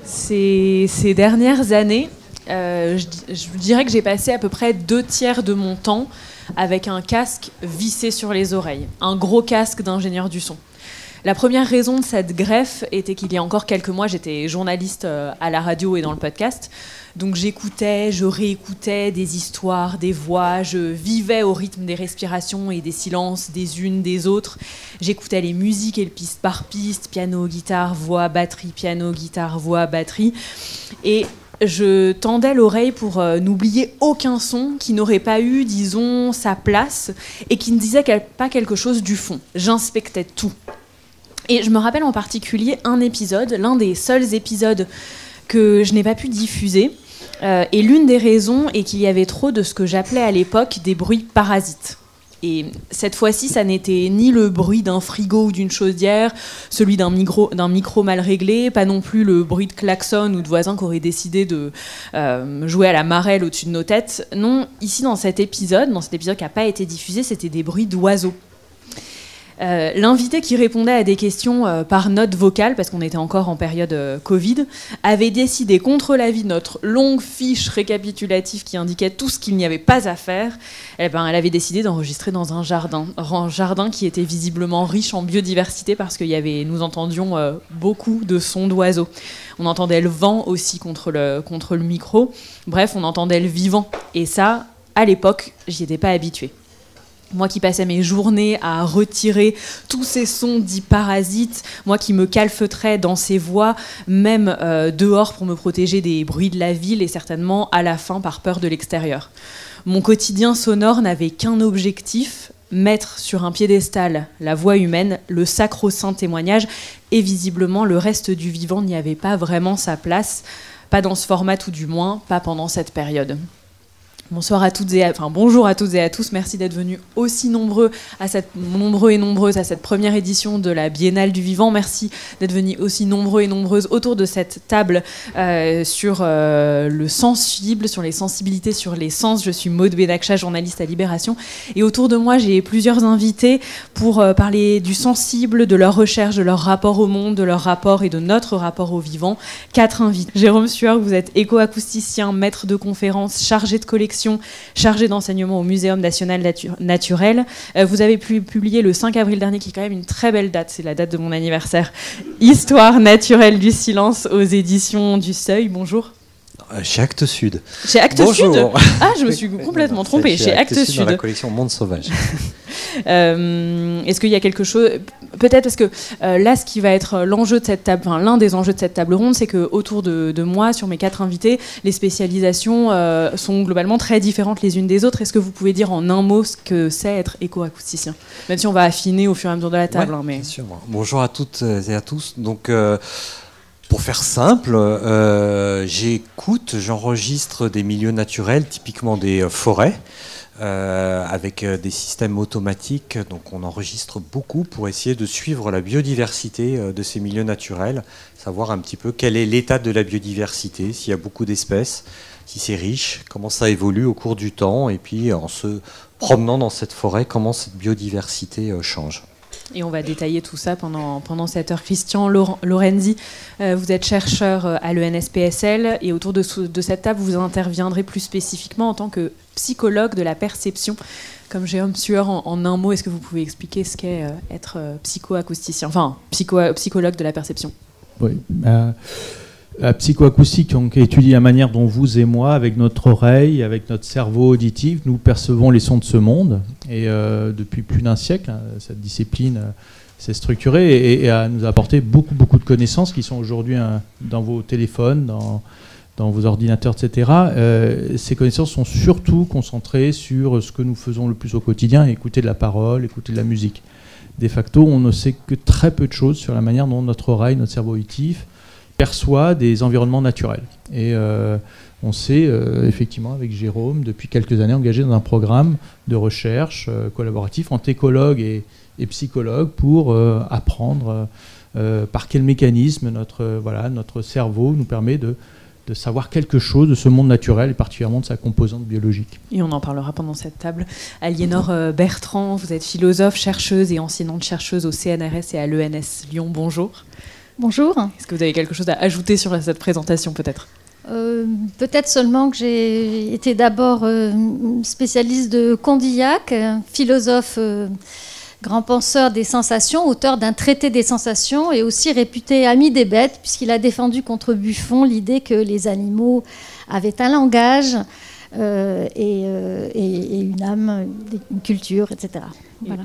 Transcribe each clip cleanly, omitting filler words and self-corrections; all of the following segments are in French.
Ces dernières années, je dirais que j'ai passé à peu près 2/3 de mon temps avec un casque vissé sur les oreilles, un gros casque d'ingénieur du son. La première raison de cette greffe était qu'il y a encore quelques mois, j'étais journaliste à la radio et dans le podcast. Donc j'écoutais, je réécoutais des histoires, des voix, je vivais au rythme des respirations et des silences des unes des autres. J'écoutais les musiques et le piste par piste, piano, guitare, voix, batterie, piano, guitare, voix, batterie. Et je tendais l'oreille pour n'oublier aucun son qui n'aurait pas eu, disons, sa place et qui ne disait pas quelque chose du fond. J'inspectais tout. Et je me rappelle en particulier un épisode, l'un des seuls épisodes que je n'ai pas pu diffuser. Et l'une des raisons est qu'il y avait trop de ce que j'appelais à l'époque des bruits parasites. Et cette fois-ci, ça n'était ni le bruit d'un frigo ou d'une chaudière, celui d'un micro mal réglé, pas non plus le bruit de klaxon ou de voisins qui auraient décidé de jouer à la marelle au-dessus de nos têtes. Non, ici dans cet épisode qui n'a pas été diffusé, c'était des bruits d'oiseaux. L'invité qui répondait à des questions par note vocale, parce qu'on était encore en période Covid, avait décidé, contre l'avis de notre longue fiche récapitulative qui indiquait tout ce qu'il n'y avait pas à faire, elle avait décidé d'enregistrer dans un jardin qui était visiblement riche en biodiversité parce que nous entendions beaucoup de sons d'oiseaux. On entendait le vent aussi contre le micro. Bref, on entendait le vivant. Et ça, à l'époque, j'y étais pas habituée. Moi qui passais mes journées à retirer tous ces sons dits parasites, moi qui me calfeutrais dans ces voix, même dehors pour me protéger des bruits de la ville et certainement à la fin par peur de l'extérieur. Mon quotidien sonore n'avait qu'un objectif, mettre sur un piédestal la voix humaine, le sacro-saint témoignage, et visiblement le reste du vivant n'y avait pas vraiment sa place, pas dans ce format tout du moins, pas pendant cette période. Bonjour à toutes et à tous. Merci d'être venus aussi nombreux et nombreuses à cette première édition de la Biennale du Vivant. Merci d'être venus aussi nombreux et nombreuses autour de cette table sur le sensible, sur les sensibilités, sur les sens. Je suis Maud Benakcha, journaliste à Libération. Et autour de moi, j'ai plusieurs invités pour parler du sensible, de leur recherche, de leur rapport au monde, de leur rapport et de notre rapport au vivant. 4 invités. Jérôme Sueur, vous êtes écoacousticien, maître de conférences, chargé de collection, chargé d'enseignement au Muséum national naturel. Vous avez publié le 5 avril dernier, qui est quand même une très belle date, c'est la date de mon anniversaire, Histoire naturelle du silence aux éditions du Seuil. Bonjour. Chez Actes Sud. Chez Actes Sud. Ah, je me suis complètement trompée. Chez Actes Sud. Dans la collection Monde Sauvage. Est-ce qu'il y a quelque chose... Peut-être parce que là, ce qui va être l'enjeu de cette table, l'un des enjeux de cette table ronde, c'est qu'autour de moi, sur mes 4 invités, les spécialisations sont globalement très différentes les unes des autres. Est-ce que vous pouvez dire en un mot ce que c'est être écoacousticien ? Même si on va affiner au fur et à mesure de la table. Ouais, mais... bien sûr. Bonjour à toutes et à tous. Donc... pour faire simple, j'enregistre des milieux naturels, typiquement des forêts, avec des systèmes automatiques. Donc on enregistre beaucoup pour essayer de suivre la biodiversité de ces milieux naturels, savoir un petit peu quel est l'état de la biodiversité, s'il y a beaucoup d'espèces, si c'est riche, comment ça évolue au cours du temps, et puis en se promenant dans cette forêt, comment cette biodiversité change. Et on va détailler tout ça pendant cette heure. Christian Lorenzi, vous êtes chercheur à l'ENSPSL et autour de cette table, vous interviendrez plus spécifiquement en tant que psychologue de la perception. Comme Jérôme Sueur, en un mot, est-ce que vous pouvez expliquer ce qu'est être psychoacousticien, psychologue de la perception ? Oui. La psychoacoustique étudie la manière dont vous et moi, avec notre oreille, avec notre cerveau auditif, nous percevons les sons de ce monde. Et depuis plus d'un siècle, cette discipline s'est structurée et nous a apporté beaucoup de connaissances qui sont aujourd'hui dans vos téléphones, dans vos ordinateurs, etc. Ces connaissances sont surtout concentrées sur ce que nous faisons le plus au quotidien, écouter de la parole, écouter de la musique. De facto, on ne sait que très peu de choses sur la manière dont notre oreille, notre cerveau auditif, perçoit des environnements naturels. Et on s'est effectivement, avec Jérôme, depuis quelques années, engagé dans un programme de recherche collaboratif entre écologues et psychologues pour apprendre par quel mécanisme notre cerveau nous permet de savoir quelque chose de ce monde naturel et particulièrement de sa composante biologique. Et on en parlera pendant cette table. Aliénor Bertrand, vous êtes philosophe, chercheuse et enseignante-chercheuse au CNRS et à l'ENS Lyon. Bonjour. Bonjour. Est-ce que vous avez quelque chose à ajouter sur cette présentation peut-être ? Peut-être seulement que j'ai été d'abord spécialiste de Condillac, philosophe, grand penseur des sensations, auteur d'un traité des sensations et aussi réputé ami des bêtes, puisqu'il a défendu contre Buffon l'idée que les animaux avaient un langage et une âme, une culture, etc. Voilà.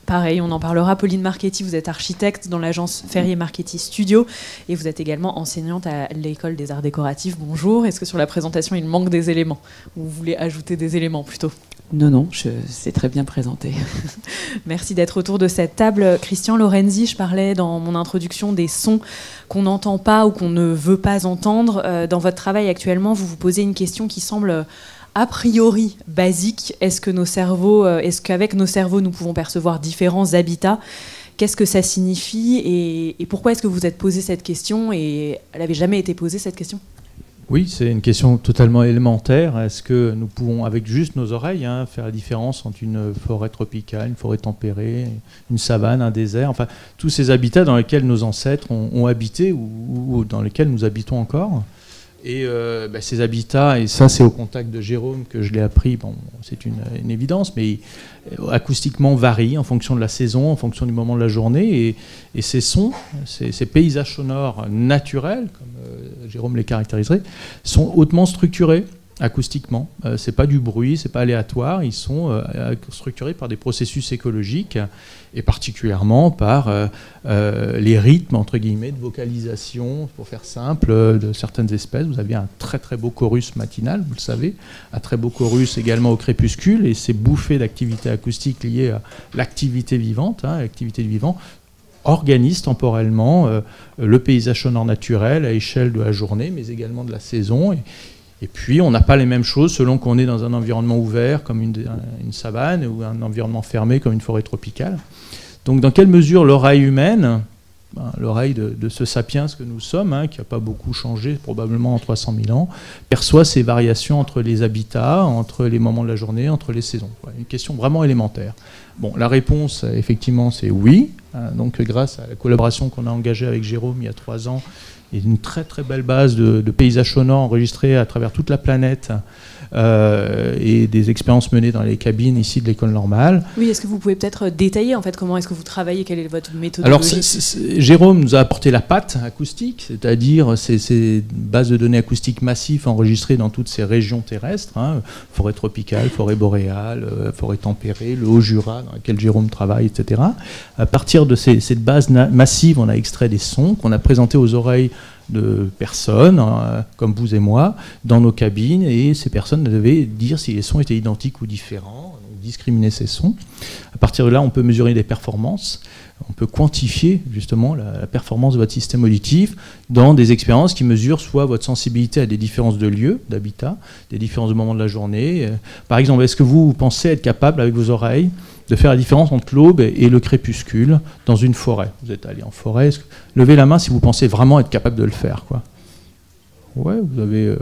Pareil, on en parlera. Pauline Marchetti, vous êtes architecte dans l'agence Ferrier-Marchetti Studio et vous êtes également enseignante à l'École des Arts Décoratifs. Bonjour. Est-ce que sur la présentation, il manque des éléments ? Ou vous voulez ajouter des éléments plutôt ? Non, c'est très bien présenté. Merci d'être autour de cette table. Christian Lorenzi, je parlais dans mon introduction des sons qu'on n'entend pas ou qu'on ne veut pas entendre. Dans votre travail actuellement, vous vous posez une question qui semble a priori basique. Est-ce qu'avec nos cerveaux, nous pouvons percevoir différents habitats ? Qu'est-ce que ça signifie et pourquoi est-ce que vous êtes posé cette question et elle n'avait jamais été posée cette question ? Oui, c'est une question totalement élémentaire. Est-ce que nous pouvons, avec juste nos oreilles, faire la différence entre une forêt tropicale, une forêt tempérée, une savane, un désert, enfin tous ces habitats dans lesquels nos ancêtres ont habité ou dans lesquels nous habitons encore ? Et ces habitats, et ça c'est au contact de Jérôme que je l'ai appris, bon, c'est une évidence, mais acoustiquement varient en fonction de la saison, en fonction du moment de la journée, et ces sons, ces paysages sonores naturels, comme Jérôme les caractériserait, sont hautement structurés acoustiquement. C'est pas du bruit, c'est pas aléatoire, ils sont structurés par des processus écologiques et particulièrement par les rythmes entre guillemets de vocalisation, pour faire simple, de certaines espèces. Vous avez un très très beau chorus matinal, vous le savez, un très beau chorus également au crépuscule, et ces bouffées d'activité acoustique liées à l'activité vivante, l'activité du vivant, organise temporellement le paysage sonore naturel à échelle de la journée, mais également de la saison. Et puis, on n'a pas les mêmes choses selon qu'on est dans un environnement ouvert, comme une savane, ou un environnement fermé, comme une forêt tropicale. Donc, dans quelle mesure l'oreille humaine, l'oreille de ce sapiens que nous sommes, qui n'a pas beaucoup changé, probablement en 300 000 ans, perçoit ces variations entre les habitats, entre les moments de la journée, entre les saisons ? Voilà, une question vraiment élémentaire. Bon, la réponse, effectivement, c'est oui. Donc, grâce à la collaboration qu'on a engagée avec Jérôme il y a 3 ans, il y a une très très belle base de paysages sonores enregistrés à travers toute la planète et des expériences menées dans les cabines ici de l'école normale. Oui, est-ce que vous pouvez peut-être détailler en fait comment est-ce que vous travaillez, quelle est votre méthodologie ? Alors, Jérôme nous a apporté la patte acoustique, c'est-à-dire ces bases de données acoustiques massives enregistrées dans toutes ces régions terrestres, forêt tropicale, forêt boréale, forêt tempérée, le Haut-Jura dans lequel Jérôme travaille, etc. À partir de cette base massive, on a extrait des sons qu'on a présentés aux oreilles de personnes, comme vous et moi, dans nos cabines, et ces personnes devaient dire si les sons étaient identiques ou différents, donc discriminer ces sons. À partir de là, on peut mesurer des performances, on peut quantifier justement la performance de votre système auditif dans des expériences qui mesurent soit votre sensibilité à des différences de lieu, d'habitat, des différences de moments de la journée. Par exemple, est-ce que vous pensez être capable, avec vos oreilles, de faire la différence entre l'aube et le crépuscule dans une forêt ? Vous êtes allé en forêt, levez la main si vous pensez vraiment être capable de le faire, quoi. Ouais, vous avez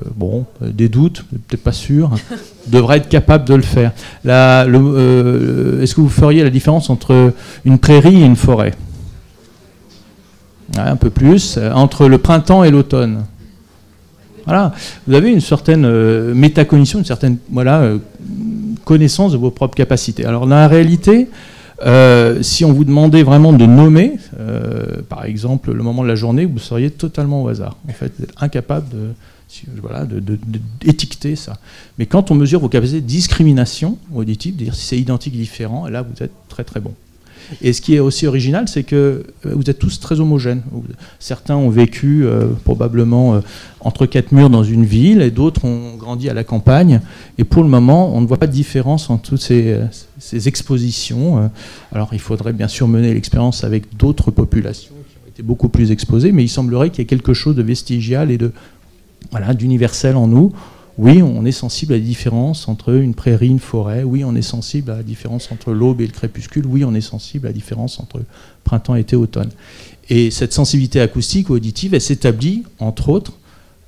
des doutes, peut-être pas sûr, devrait être capable de le faire. Est-ce que vous feriez la différence entre une prairie et une forêt ? Un peu plus. Entre le printemps et l'automne. Voilà, vous avez une certaine métacognition, une certaine connaissance de vos propres capacités. Alors dans la réalité, si on vous demandait vraiment de nommer, par exemple, le moment de la journée, vous seriez totalement au hasard. En fait, vous êtes incapable d'étiqueter ça. Mais quand on mesure vos capacités de discrimination auditive, de dire si c'est identique ou différent, là, vous êtes très très bon. Et ce qui est aussi original, c'est que vous êtes tous très homogènes. Certains ont vécu probablement entre 4 murs dans une ville, et d'autres ont grandi à la campagne. Et pour le moment, on ne voit pas de différence entre toutes ces expositions. Alors, il faudrait bien sûr mener l'expérience avec d'autres populations qui ont été beaucoup plus exposées, mais il semblerait qu'il y ait quelque chose de vestigial et d'universel en nous. Oui, on est sensible à la différence entre une prairie et une forêt. Oui, on est sensible à la différence entre l'aube et le crépuscule. Oui, on est sensible à la différence entre printemps, été, automne. Et cette sensibilité acoustique ou auditive, elle s'établit, entre autres,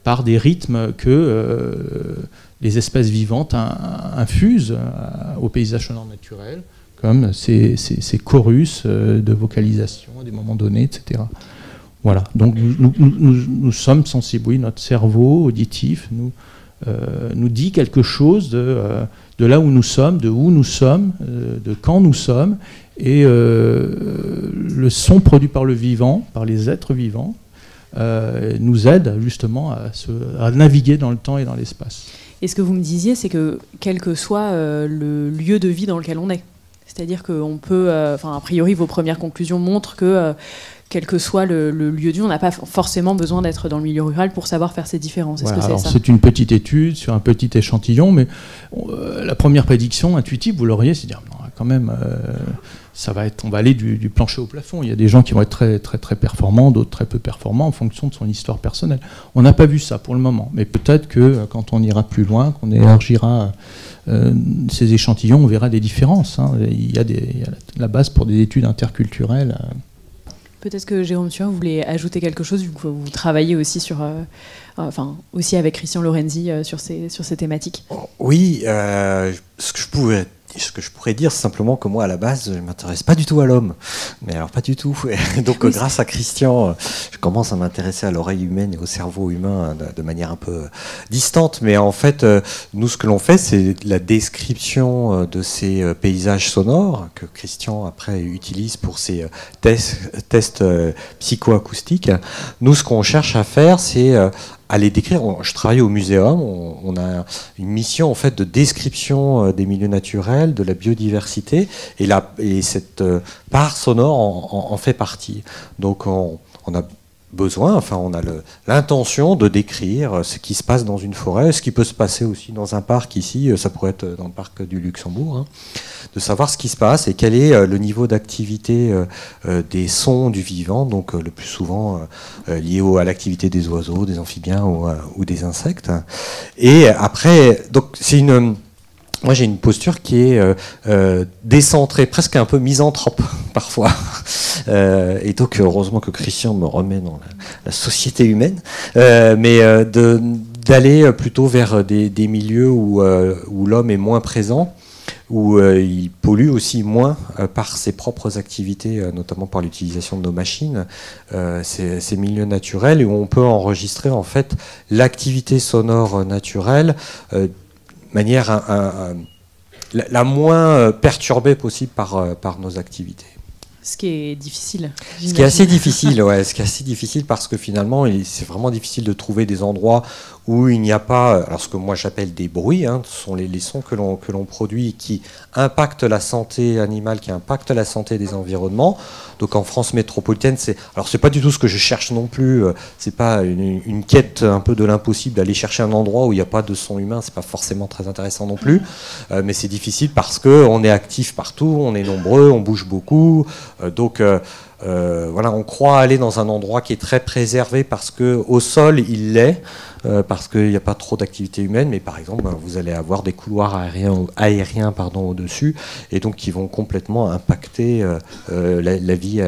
par des rythmes que les espèces vivantes infusent au paysage sonore naturel, comme ces chorus de vocalisation à des moments donnés, etc. Voilà, donc nous sommes sensibles, oui, notre cerveau auditif nous dit quelque chose de là où nous sommes, de où nous sommes, de quand nous sommes, et le son produit par le vivant, par les êtres vivants, nous aide justement à naviguer dans le temps et dans l'espace. Et ce que vous me disiez, c'est que quel que soit le lieu de vie dans lequel on est, c'est-à-dire qu'on peut, a priori vos premières conclusions montrent que quel que soit le lieu de vie, on n'a pas forcément besoin d'être dans le milieu rural pour savoir faire ces différences. Est-ce que c'est ça ? C'est une petite étude sur un petit échantillon, mais la première prédiction intuitive, vous l'auriez, c'est de dire, non, quand même, on va aller du plancher au plafond. Il y a des gens qui vont être très, très, très performants, d'autres très peu performants en fonction de son histoire personnelle. On n'a pas vu ça pour le moment, mais peut-être que quand on ira plus loin, qu'on élargira ces échantillons, on verra des différences. Hein. Il y a la base pour des études interculturelles. Peut-être que Jérôme Thuin voulait ajouter quelque chose, vu que vous travaillez aussi aussi avec Christian Lorenzi sur ces thématiques. Oui, ce que je pourrais dire, c'est simplement que moi, à la base, je ne m'intéresse pas du tout à l'homme. Mais alors, pas du tout. Donc, oui, grâce à Christian, je commence à m'intéresser à l'oreille humaine et au cerveau humain de manière un peu distante. Mais en fait, nous, ce que l'on fait, c'est la description de ces paysages sonores que Christian, après, utilise pour ses tests psychoacoustiques. Nous, ce qu'on cherche à faire, c'est à les décrire. Je travaille au muséum, on a une mission en fait de description des milieux naturels, de la biodiversité, et cette part sonore en fait partie. Donc on a besoin, on a l'intention de décrire ce qui se passe dans une forêt, ce qui peut se passer aussi dans un parc ici, ça pourrait être dans le parc du Luxembourg, hein, de savoir ce qui se passe et quel est le niveau d'activité des sons du vivant, donc le plus souvent lié à l'activité des oiseaux, des amphibiens ou des insectes. Et après, donc moi j'ai une posture qui est décentrée, presque un peu misanthrope parfois. Et donc heureusement que Christian me remet dans la société humaine, mais d'aller plutôt vers des milieux où l'homme est moins présent, où il pollue aussi moins par ses propres activités, notamment par l'utilisation de nos machines, ces milieux naturels, et où on peut enregistrer en fait l'activité sonore naturelle manière la moins perturbée possible par nos activités. Ce qui est difficile. Ce qui est assez difficile, ouais. Ce qui est assez difficile parce que finalement, c'est vraiment difficile de trouver des endroits où il n'y a pas, alors ce que moi j'appelle des bruits, hein, ce sont les sons que l'on produit et qui impactent la santé animale, qui impactent la santé des environnements. Donc en France métropolitaine, c'est pas du tout ce que je cherche non plus. C'est pas une quête un peu de l'impossible d'aller chercher un endroit où il n'y a pas de son humain. C'est pas forcément très intéressant non plus. Mais c'est difficile parce que on est actif partout, on est nombreux, on bouge beaucoup. Donc on croit aller dans un endroit qui est très préservé parce que au sol il l'est, parce qu'il n'y a pas trop d'activité humaine, mais par exemple vous allez avoir des couloirs aériens au-dessus, et donc qui vont complètement impacter la vie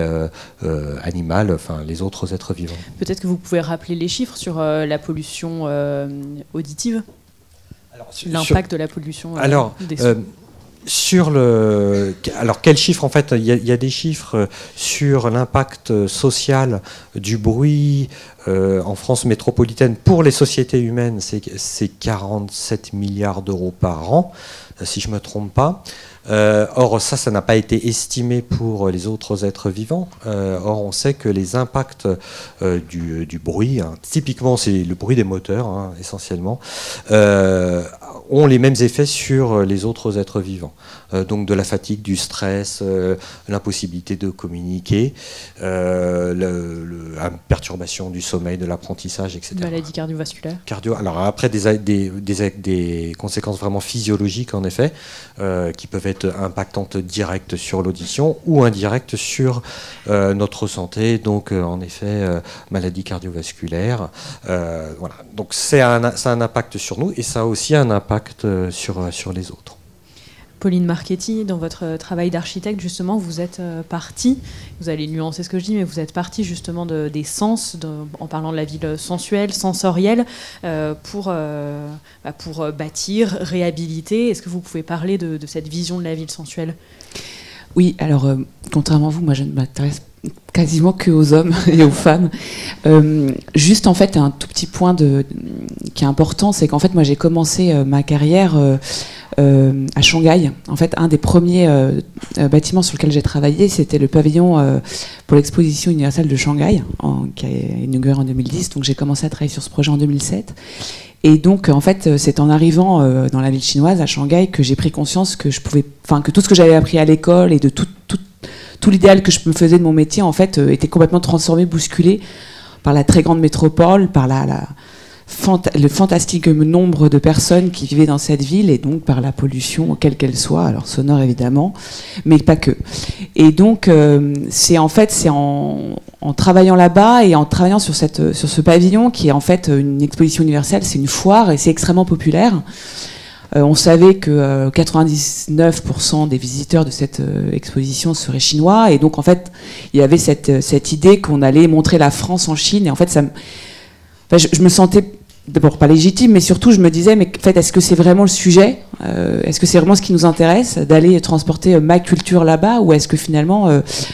animale, les autres êtres vivants. Peut-être que vous pouvez rappeler les chiffres sur la pollution auditive, l'impact de la pollution des sons. Alors quels chiffres en fait? Il y a des chiffres sur l'impact social du bruit en France métropolitaine pour les sociétés humaines, c'est 47 milliards d'euros par an, si je ne me trompe pas. Or ça n'a pas été estimé pour les autres êtres vivants. Or on sait que les impacts du bruit, hein, typiquement c'est le bruit des moteurs, hein, essentiellement, ont les mêmes effets sur les autres êtres vivants. Donc de la fatigue, du stress, l'impossibilité de communiquer, la perturbation du sommeil, de l'apprentissage, etc. Maladie cardiovasculaire. Alors après des conséquences vraiment physiologiques en effet, qui peuvent être impactantes directes sur l'audition ou indirectes sur notre santé, donc en effet maladie cardiovasculaire. Voilà. Donc ça a un impact sur nous et ça a aussi un impact sur les autres. Pauline Marchetti, dans votre travail d'architecte, justement, vous êtes partie, vous allez nuancer ce que je dis, mais vous êtes partie justement des sens, en parlant de la ville sensuelle, sensorielle, pour bâtir, réhabiliter. Est-ce que vous pouvez parler de cette vision de la ville sensuelle ? Oui, alors, contrairement à vous, moi je ne m'intéresse quasiment que aux hommes et aux femmes. Juste en fait un tout petit point qui est important, c'est qu'en fait moi j'ai commencé ma carrière à Shanghai. En fait, un des premiers bâtiments sur lequel j'ai travaillé, c'était le pavillon pour l'exposition universelle de Shanghai, qui a été inauguré en 2010. Donc j'ai commencé à travailler sur ce projet en 2007. Et donc, en fait, c'est en arrivant dans la ville chinoise, à Shanghai, que j'ai pris conscience que que tout ce que j'avais appris à l'école et de tout l'idéal que je me faisais de mon métier, en fait, était complètement transformé, bousculé par la très grande métropole, par le fantastique nombre de personnes qui vivaient dans cette ville, et donc par la pollution, quelle qu'elle soit, alors sonore évidemment, mais pas que. Et donc, c'est en travaillant là-bas et en travaillant sur ce pavillon, qui est en fait une exposition universelle, c'est une foire, et c'est extrêmement populaire. On savait que 99% des visiteurs de cette exposition seraient chinois, et donc en fait, il y avait cette idée qu'on allait montrer la France en Chine, et en fait, je me sentais d'abord pas légitime, mais surtout je me disais, mais en fait, est-ce que c'est vraiment le sujet ? Est-ce que c'est vraiment ce qui nous intéresse, d'aller transporter ma culture là-bas, ou est-ce que finalement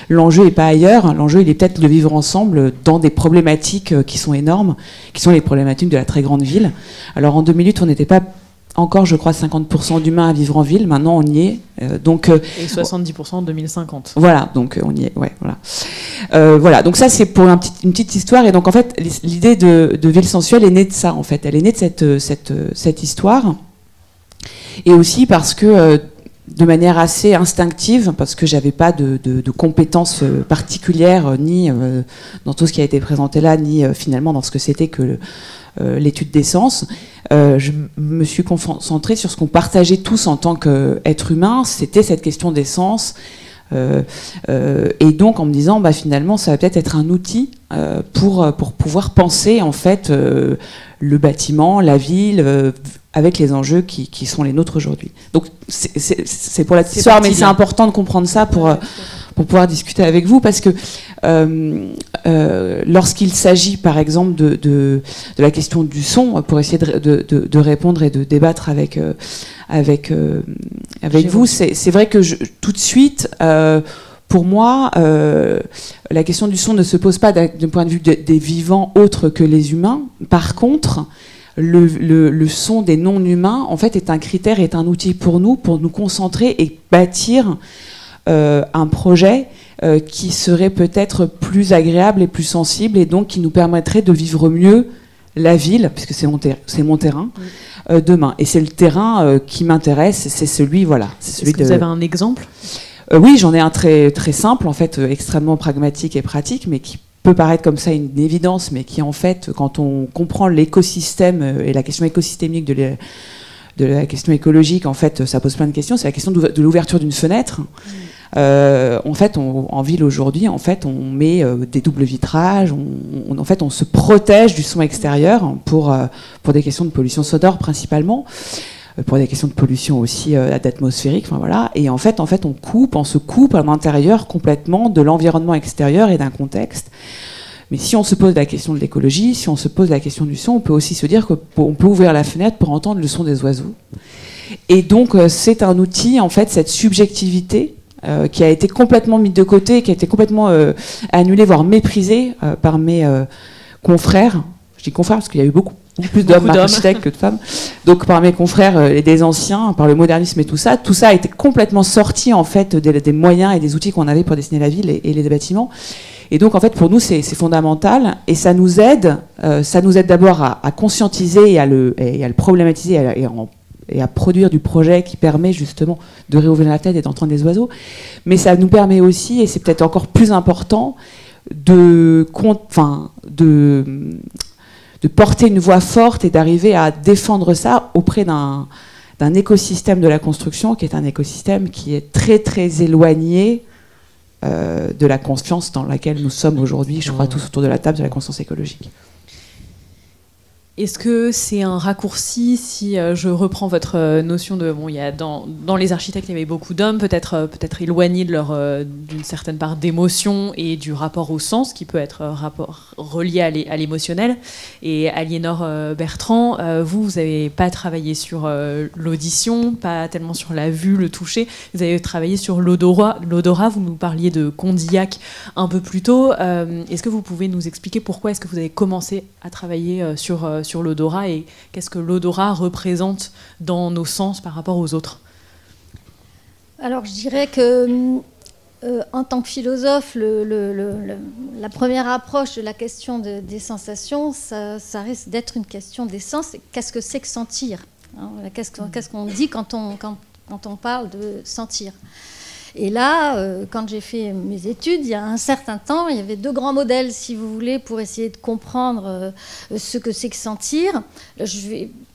l'enjeu n'est pas ailleurs ? L'enjeu, il est peut-être de vivre ensemble dans des problématiques qui sont énormes, qui sont les problématiques de la très grande ville. Alors en 2008, on n'était pas encore, je crois, 50% d'humains à vivre en ville. Maintenant, on y est. Et 70% en 2050. Voilà, donc on y est. Ouais, voilà. Voilà, donc ça, c'est pour une petite histoire. Et donc, en fait, l'idée de Ville Sensuelle est née de ça, en fait. Elle est née de cette histoire. Et aussi parce que, de manière assez instinctive, parce que j'avais pas de compétences particulières, ni dans tout ce qui a été présenté là, ni finalement dans ce que c'était que l'étude d'essence, je me suis concentrée sur ce qu'on partageait tous en tant qu'être humain, c'était cette question d'essence. Et donc en me disant, finalement, ça va peut-être être un outil pour pouvoir penser en fait le bâtiment, la ville, avec les enjeux qui sont les nôtres aujourd'hui. Donc c'est pour la petite histoire, mais c'est important de comprendre ça pour pouvoir discuter avec vous, parce que lorsqu'il s'agit par exemple de la question du son, pour essayer de répondre et de débattre avec vous, c'est vrai que tout de suite, pour moi, la question du son ne se pose pas d'un point de vue des vivants autres que les humains. Par contre, le son des non-humains, en fait, est un critère, est un outil pour nous concentrer et bâtir un projet qui serait peut-être plus agréable et plus sensible, et donc qui nous permettrait de vivre mieux la ville, puisque c'est mon terrain, demain. Et c'est le terrain qui m'intéresse, c'est celui, voilà. Est-ce que vous avez un exemple ? Oui, j'en ai un très, très simple, en fait, extrêmement pragmatique et pratique, mais qui peut paraître comme ça une évidence, mais qui, en fait, quand on comprend l'écosystème et la question écosystémique de la question écologique, en fait, ça pose plein de questions. C'est la question de l'ouverture d'une fenêtre. En fait, en ville aujourd'hui, en fait, on met des doubles vitrages. En fait, on se protège du son extérieur pour des questions de pollution sonore principalement, pour des questions de pollution aussi atmosphérique. Enfin voilà. Et en fait, on se coupe à l'intérieur complètement de l'environnement extérieur et d'un contexte. Mais si on se pose la question de l'écologie, si on se pose la question du son, on peut aussi se dire qu'on peut ouvrir la fenêtre pour entendre le son des oiseaux. Et donc, c'est un outil, en fait, cette subjectivité qui a été complètement mise de côté, qui a été complètement annulée, voire méprisée par mes confrères. Je dis confrères parce qu'il y a eu beaucoup plus d'hommes architectes que de femmes. Donc, par mes confrères et des anciens, par le modernisme et tout ça a été complètement sorti, en fait, des moyens et des outils qu'on avait pour dessiner la ville et les bâtiments. Et donc, en fait, pour nous, c'est fondamental, et ça nous aide d'abord à conscientiser et à le problématiser et à produire du projet qui permet justement de réouvrir la tête et d'entendre les oiseaux. Mais ça nous permet aussi, et c'est peut-être encore plus important, de porter une voix forte et d'arriver à défendre ça auprès d'un écosystème de la construction qui est un écosystème qui est très très éloigné de la conscience dans laquelle nous sommes aujourd'hui, je crois tous autour de la table, de la conscience écologique. Est-ce que c'est un raccourci si je reprends votre notion de il y a dans les architectes il y avait beaucoup d'hommes peut-être éloignés de leur d'une certaine part d'émotion et du rapport au sens qui peut être rapport relié à l'émotionnel. Et Aliénor Bertrand, vous n'avez pas travaillé sur l'audition, pas tellement sur la vue, le toucher. Vous avez travaillé sur l'odorat. Vous nous parliez de Condillac un peu plus tôt. Est-ce que vous pouvez nous expliquer pourquoi est-ce que vous avez commencé à travailler sur l'odorat et qu'est-ce que l'odorat représente dans nos sens par rapport aux autres? Alors je dirais que en tant que philosophe, la première approche de la question des sensations, ça risque d'être une question des sens. Qu'est-ce que c'est que sentir, hein? Qu'est-ce qu'on dit quand on parle de sentir? Et là, quand j'ai fait mes études, il y a un certain temps, il y avait 2 grands modèles, si vous voulez, pour essayer de comprendre ce que c'est que sentir.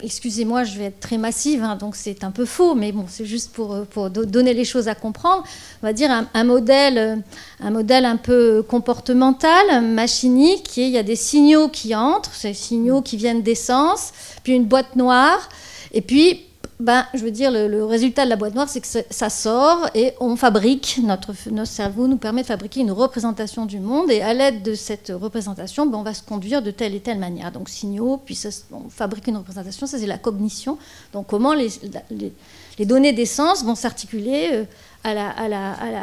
Excusez-moi, je vais être très massive, hein, donc c'est un peu faux, mais bon, c'est juste pour donner les choses à comprendre. On va dire un modèle un peu comportemental, machinique, et il y a des signaux qui entrent, ces signaux qui viennent des sens, puis une boîte noire, et puis je veux dire, le résultat de la boîte noire, c'est que ça sort et on fabrique, notre cerveau nous permet de fabriquer une représentation du monde et à l'aide de cette représentation, on va se conduire de telle et telle manière. Donc signaux, puis on fabrique une représentation, ça c'est la cognition. Donc comment les données des sens vont s'articuler à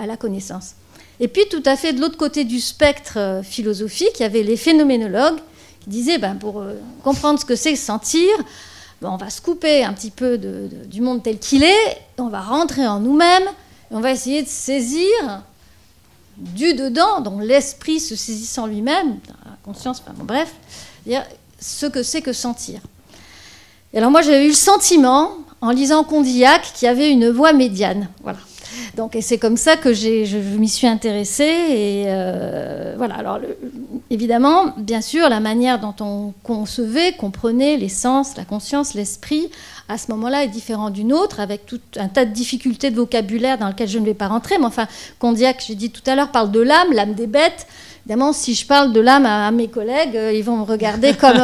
la connaissance. Et puis tout à fait de l'autre côté du spectre philosophique, il y avait les phénoménologues qui disaient, pour comprendre ce que c'est sentir, on va se couper un petit peu du monde tel qu'il est, on va rentrer en nous-mêmes, et on va essayer de saisir du dedans, donc l'esprit se saisissant lui-même, la conscience, bref, ce que c'est que sentir. Et alors moi j'avais eu le sentiment, en lisant Condillac, qu'il y avait une voie médiane, voilà. Donc, et c'est comme ça que je m'y suis intéressée. Et voilà. Alors, évidemment, bien sûr, la manière dont on concevait, comprenait les sens, la conscience, l'esprit, à ce moment-là, est différente d'une autre, avec tout un tas de difficultés de vocabulaire dans lesquelles je ne vais pas rentrer. Mais enfin, Condillac, j'ai dit tout à l'heure, parle de l'âme des bêtes. Évidemment, si je parle de l'âme à mes collègues, ils vont me regarder comme,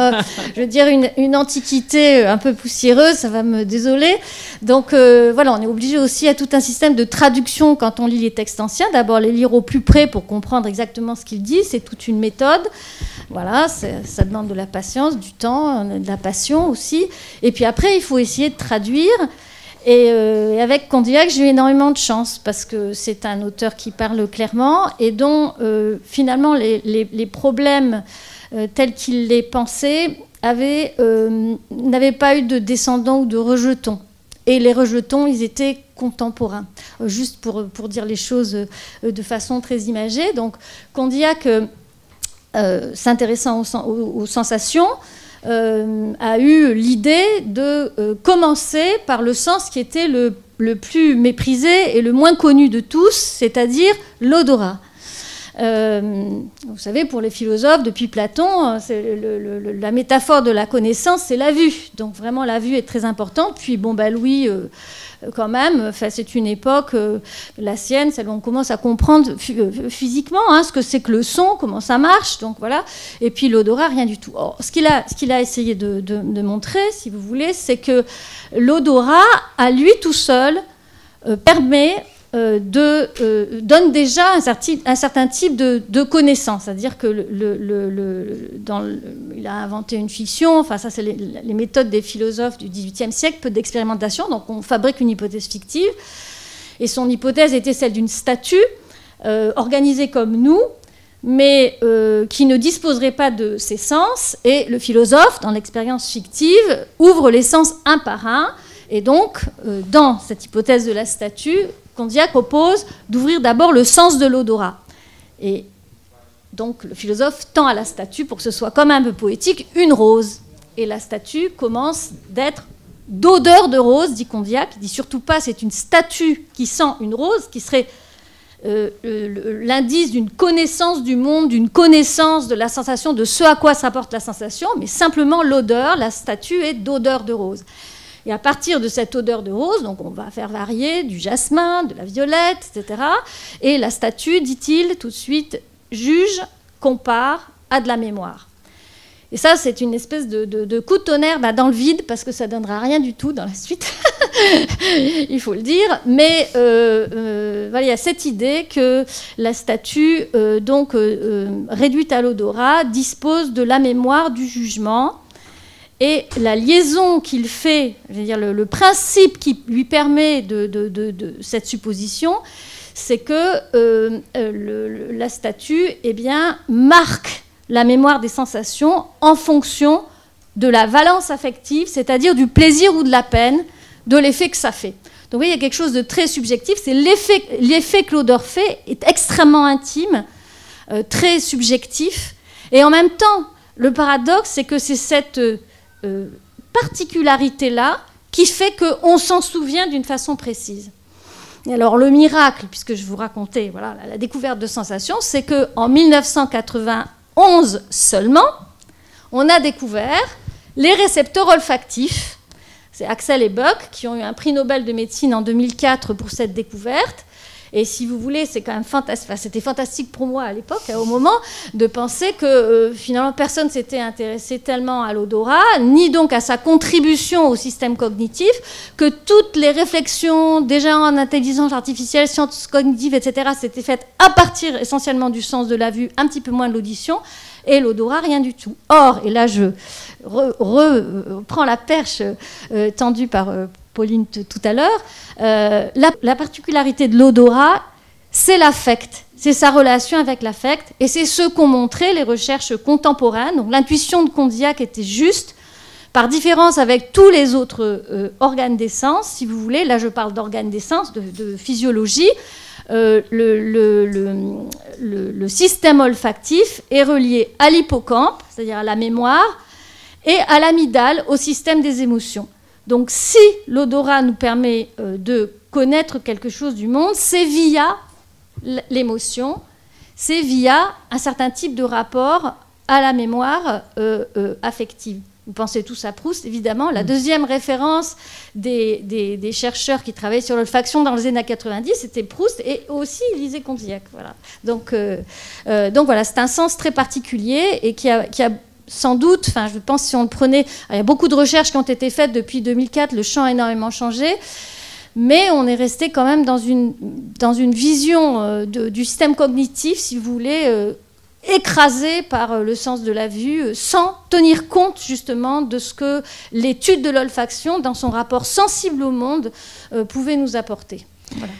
je veux dire, une antiquité un peu poussiéreuse, ça va me désoler. Donc voilà, on est obligé aussi à tout un système de traduction quand on lit les textes anciens. D'abord, les lire au plus près pour comprendre exactement ce qu'ils disent, c'est toute une méthode. Voilà, ça demande de la patience, du temps, de la passion aussi. Et puis après, il faut essayer de traduire. Et avec Condillac, j'ai eu énormément de chance parce que c'est un auteur qui parle clairement et dont finalement les problèmes tels qu'il les pensait n'avaient pas eu de descendants ou de rejetons. Et les rejetons, ils étaient contemporains. Juste pour dire les choses de façon très imagée. Donc Condillac, s'intéressant aux sensations, a eu l'idée de commencer par le sens qui était le plus méprisé et le moins connu de tous, c'est-à-dire l'odorat. Vous savez, pour les philosophes, depuis Platon, la métaphore de la connaissance, c'est la vue. Donc vraiment, la vue est très importante. Puis Louis, quand même, c'est une époque, la sienne, celle où on commence à comprendre physiquement ce que c'est que le son, comment ça marche. Donc voilà. Et puis l'odorat, rien du tout. Or, ce qu'il a essayé de montrer, si vous voulez, c'est que l'odorat, à lui tout seul, permet donne déjà un certain type de connaissance, c'est-à-dire que il a inventé une fiction, enfin ça c'est les méthodes des philosophes du XVIIIe siècle, peu d'expérimentation, donc on fabrique une hypothèse fictive, et son hypothèse était celle d'une statue organisée comme nous, mais qui ne disposerait pas de ses sens, et le philosophe, dans l'expérience fictive, ouvre les sens un par un, et donc dans cette hypothèse de la statue, Condillac propose d'ouvrir d'abord le sens de l'odorat. Et donc le philosophe tend à la statue, pour que ce soit comme un peu poétique, une rose. Et la statue commence d'être d'odeur de rose, dit Condillac. Il dit surtout pas c'est une statue qui sent une rose, qui serait l'indice d'une connaissance du monde, d'une connaissance de la sensation, de ce à quoi se rapporte la sensation, mais simplement l'odeur, la statue est d'odeur de rose. Et à partir de cette odeur de rose, donc on va faire varier du jasmin, de la violette, etc. Et la statue, dit-il, tout de suite, juge, compare, a de la mémoire. Et ça, c'est une espèce de coup de tonnerre dans le vide, parce que ça ne donnera rien du tout dans la suite, il faut le dire. Mais voilà, il y a cette idée que la statue, réduite à l'odorat, dispose de la mémoire du jugement. Et la liaison qu'il fait, je veux dire, le principe qui lui permet de cette supposition, c'est que la statue, eh bien, marque la mémoire des sensations en fonction de la valence affective, c'est-à-dire du plaisir ou de la peine, de l'effet que ça fait. Donc vous voyez, il y a quelque chose de très subjectif, c'est l'effet que l'odeur fait est extrêmement intime, très subjectif, et en même temps, le paradoxe, c'est que c'est cette particularité-là qui fait qu'on s'en souvient d'une façon précise. Et alors le miracle, puisque je vous racontais voilà, la découverte de sensations, c'est qu'en 1991 seulement, on a découvert les récepteurs olfactifs. C'est Axel et Buck qui ont eu un prix Nobel de médecine en 2004 pour cette découverte. Et si vous voulez, c'est quand même fantastique. Enfin, c'était fantastique pour moi à l'époque, au moment, de penser que finalement personne ne s'était intéressé tellement à l'odorat, ni donc à sa contribution au système cognitif, que toutes les réflexions déjà en intelligence artificielle, sciences cognitives, etc., s'étaient faites à partir essentiellement du sens de la vue, un petit peu moins de l'audition, et l'odorat, rien du tout. Or, et là je reprends la perche tendue par Pauline tout à l'heure, la particularité de l'odorat, c'est l'affect, c'est sa relation avec l'affect, et c'est ce qu'ont montré les recherches contemporaines. Donc l'intuition de Condillac était juste, par différence avec tous les autres organes des sens, si vous voulez. Là, je parle d'organes des sens, de physiologie. Le système olfactif est relié à l'hippocampe, c'est-à-dire à la mémoire, et à l'amygdale, au système des émotions. Donc si l'odorat nous permet de connaître quelque chose du monde, c'est via l'émotion, c'est via un certain type de rapport à la mémoire affective. Vous pensez tous à Proust, évidemment. La deuxième référence des chercheurs qui travaillaient sur l'olfaction dans les années 90, c'était Proust, et aussi ils lisaient Condillac. Voilà. Donc voilà, c'est un sens très particulier et qui a sans doute, enfin, je pense si on le prenait, il y a beaucoup de recherches qui ont été faites depuis 2004, le champ a énormément changé, mais on est resté quand même dans une vision du système cognitif, si vous voulez, écrasé par le sens de la vue, sans tenir compte justement de ce que l'étude de l'olfaction, dans son rapport sensible au monde, pouvait nous apporter. Voilà.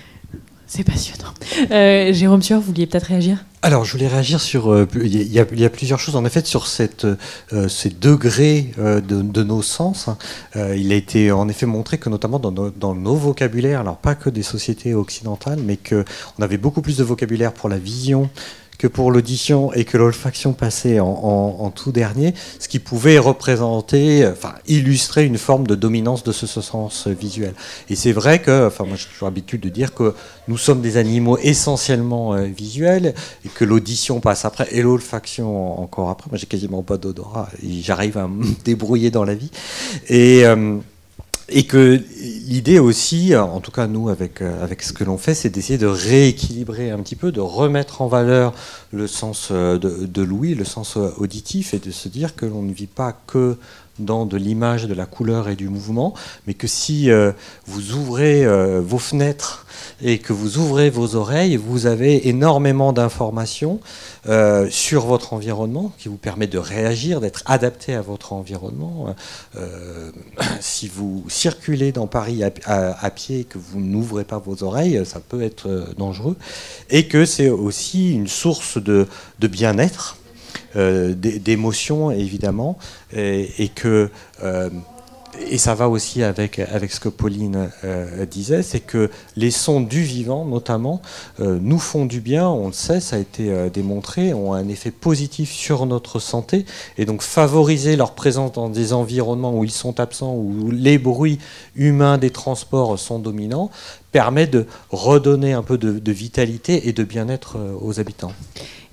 C'est passionnant. Jérôme Sueur, vous vouliez peut-être réagir ? Alors, je voulais réagir sur... Il y a plusieurs choses, en effet, sur ces degrés de nos sens. Il a été, en effet, montré que, notamment dans nos vocabulaires, alors pas que des sociétés occidentales, mais qu'on avait beaucoup plus de vocabulaire pour la vision que pour l'audition, et que l'olfaction passait en tout dernier, ce qui pouvait représenter, enfin, illustrer une forme de dominance de ce sens visuel. Et c'est vrai que, enfin, moi j'ai toujours l'habitude de dire que nous sommes des animaux essentiellement visuels, et que l'audition passe après, et l'olfaction encore après. Moi j'ai quasiment pas d'odorat, et j'arrive à me débrouiller dans la vie. Et que l'idée aussi, en tout cas nous avec ce que l'on fait, c'est d'essayer de rééquilibrer un petit peu, de remettre en valeur le sens de l'ouïe, le sens auditif, et de se dire que l'on ne vit pas que dans de l'image, de la couleur et du mouvement, mais que si vous ouvrez vos fenêtres et que vous ouvrez vos oreilles, vous avez énormément d'informations sur votre environnement qui vous permet de réagir, d'être adapté à votre environnement. Si vous circulez dans Paris à pied et que vous n'ouvrez pas vos oreilles, ça peut être dangereux. Et que c'est aussi une source de bien-être, d'émotions évidemment, et ça va aussi avec ce que Pauline disait, c'est que les sons du vivant notamment nous font du bien, on le sait, ça a été démontré, ont un effet positif sur notre santé, et donc favoriser leur présence dans des environnements où ils sont absents, où les bruits humains des transports sont dominants, permet de redonner un peu de vitalité et de bien-être aux habitants.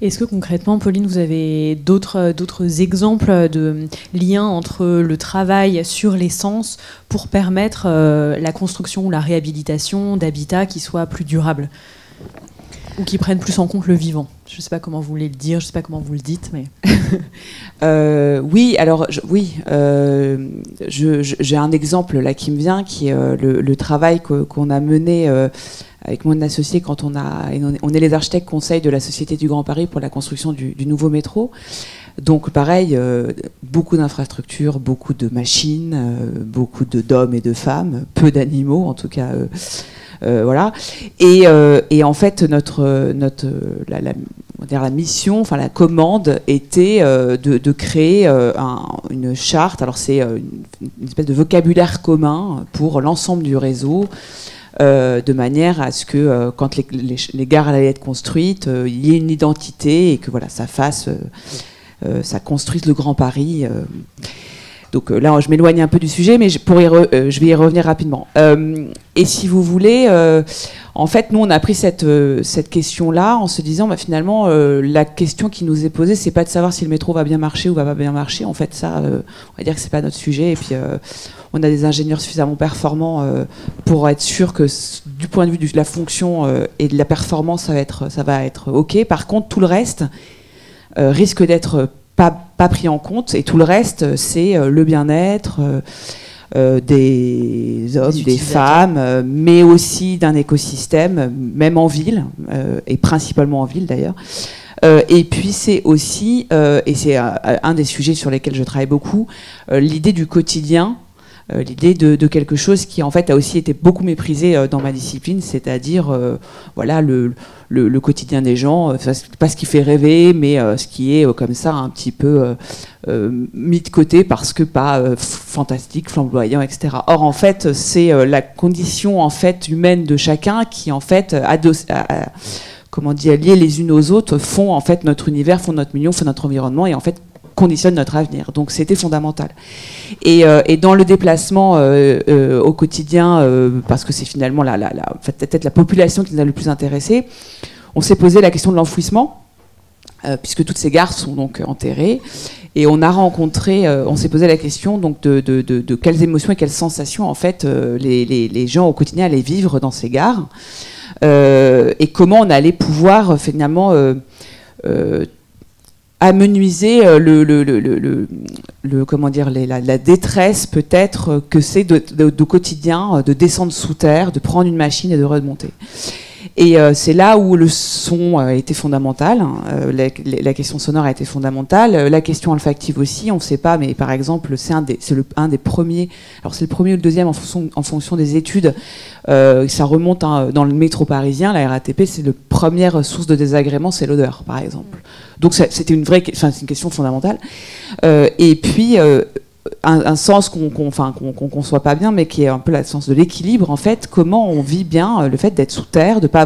Est-ce que concrètement, Pauline, vous avez d'autres exemples de liens entre le travail sur les sens pour permettre la construction ou la réhabilitation d'habitats qui soient plus durables ? Ou qui prennent plus en compte le vivant. Je ne sais pas comment vous voulez le dire, je ne sais pas comment vous le dites, mais... Oui, alors, j'ai un exemple là qui me vient, qui est le travail qu'on a mené avec mon associé quand on est les architectes conseils de la Société du Grand Paris pour la construction du nouveau métro. Donc pareil, beaucoup d'infrastructures, beaucoup de machines, beaucoup d'hommes et de femmes, peu d'animaux en tout cas. Voilà. Et en fait, la mission, enfin la commande était de créer une charte. Alors c'est une espèce de vocabulaire commun pour l'ensemble du réseau. De manière à ce que quand les gares allaient être construites, il y ait une identité et que voilà, ça construise le Grand Paris. Donc là, je m'éloigne un peu du sujet, mais je vais y revenir rapidement. Et si vous voulez, en fait, nous, on a pris cette question-là en se disant, finalement, la question qui nous est posée, c'est pas de savoir si le métro va bien marcher ou va pas bien marcher. En fait, ça, on va dire que c'est pas notre sujet. Et puis, on a des ingénieurs suffisamment performants pour être sûr que, du point de vue de la fonction et de la performance, ça va être OK. Par contre, tout le reste risque d'être pas pris en compte, et tout le reste, c'est le bien-être des hommes, des femmes, mais aussi d'un écosystème, même en ville, et principalement en ville d'ailleurs. Et puis c'est aussi, et c'est un des sujets sur lesquels je travaille beaucoup, l'idée du quotidien, l'idée de quelque chose qui en fait a aussi été beaucoup méprisé dans ma discipline, c'est-à-dire voilà le quotidien des gens, pas ce qui fait rêver, mais ce qui est comme ça un petit peu mis de côté parce que pas fantastique, flamboyant, etc. Or en fait c'est la condition en fait humaine de chacun qui en fait comment dire, liées les unes aux autres font en fait notre univers, font notre milieu, font notre environnement et en fait conditionne notre avenir. Donc c'était fondamental. Et dans le déplacement au quotidien, parce que c'est finalement peut-être la population qui nous a le plus intéressé, on s'est posé la question de l'enfouissement, puisque toutes ces gares sont donc enterrées. Et on a rencontré, on s'est posé la question donc de quelles émotions et quelles sensations en fait les gens au quotidien allaient vivre dans ces gares, et comment on allait pouvoir finalement amenuiser comment dire, la détresse peut-être que c'est de quotidien, de descendre sous terre, de prendre une machine et de remonter. Et c'est là où le son a été fondamental, la question sonore a été fondamentale, la question olfactive aussi, on ne sait pas, mais par exemple c'est un des premiers, alors c'est le premier ou le deuxième en fonction des études, ça remonte dans le métro parisien, la RATP, c'est la première source de désagrément, c'est l'odeur par exemple. Donc c'était c'est une question fondamentale. Et puis un sens qu'on conçoit pas bien, mais qui est un peu le sens de l'équilibre, en fait, comment on vit bien le fait d'être sous terre, de pas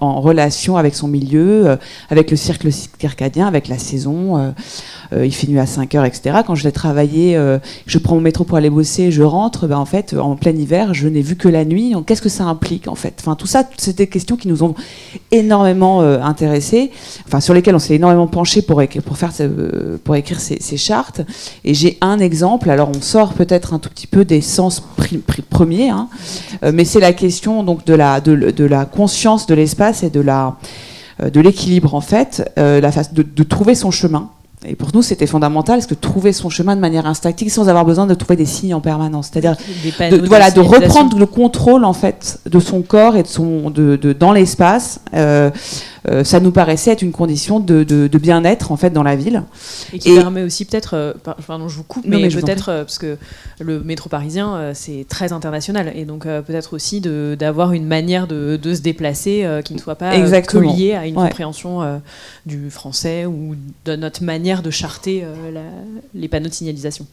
en relation avec son milieu, avec le cycle circadien, avec la saison, il fait nuit à 5h, etc. Quand je l'ai travaillé, je prends mon métro pour aller bosser, je rentre, en fait, en plein hiver, je n'ai vu que la nuit, donc qu'est-ce que ça implique, en fait? Tout ça, c'est des questions qui nous ont énormément intéressés, sur lesquelles on s'est énormément penché pour écrire ces chartes, et j'ai un exemple, alors on sort peut-être un tout petit peu des sens premiers, hein, mais c'est la question donc de la conscience de l'espace et de l'équilibre en fait, de trouver son chemin. Et pour nous, c'était fondamental, parce que trouver son chemin de manière instinctive, sans avoir besoin de trouver des signes en permanence. C'est-à-dire de reprendre le contrôle en fait de son corps et dans l'espace. Ça nous paraissait être une condition de bien-être en fait dans la ville. Et qui permet aussi peut-être, pardon je vous coupe, mais peut-être parce que le métro parisien c'est très international et donc peut-être aussi d'avoir une manière de se déplacer qui ne soit pas que liée à une compréhension du français ou de notre manière de charter les panneaux de signalisation.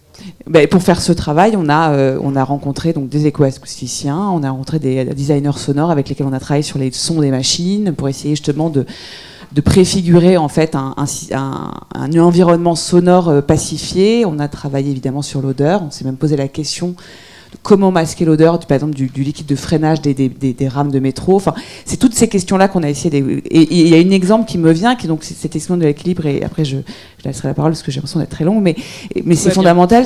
Pour faire ce travail, on a rencontré donc des éco-acousticiens, on a rencontré des designers sonores avec lesquels on a travaillé sur les sons des machines pour essayer justement de préfigurer en fait un environnement sonore pacifié. On a travaillé évidemment sur l'odeur, on s'est même posé la question de comment masquer l'odeur, par exemple du liquide de freinage des rames de métro. C'est toutes ces questions-là qu'on a essayé. Et il y a un exemple qui me vient, qui est donc cette question de l'équilibre. Et après, je laisserai la parole parce que j'ai l'impression d'être très long, mais c'est fondamental.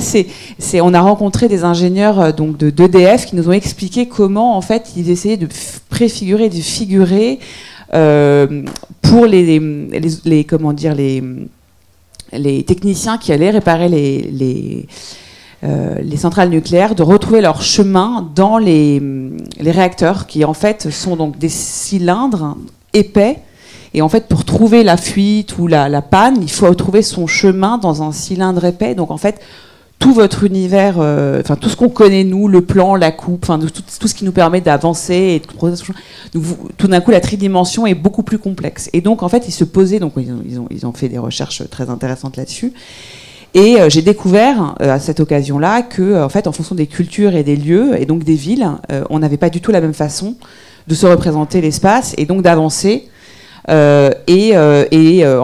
On a rencontré des ingénieurs donc d'EDF qui nous ont expliqué comment en fait ils essayaient de préfigurer, de figurer pour comment dire, les techniciens qui allaient réparer les centrales nucléaires, de retrouver leur chemin dans les réacteurs, qui en fait sont donc des cylindres épais. Et en fait, pour trouver la fuite ou la panne, il faut trouver son chemin dans un cylindre épais. Donc en fait, tout votre univers, tout ce qu'on connaît nous, le plan, la coupe, tout ce qui nous permet d'avancer et de tout d'un coup, la tridimension est beaucoup plus complexe. Et donc en fait, ils se posaient, donc ils ont fait des recherches très intéressantes là-dessus. Et j'ai découvert à cette occasion-là que, en fait, en fonction des cultures et des lieux et donc des villes, on n'avait pas du tout la même façon de se représenter l'espace et donc d'avancer. En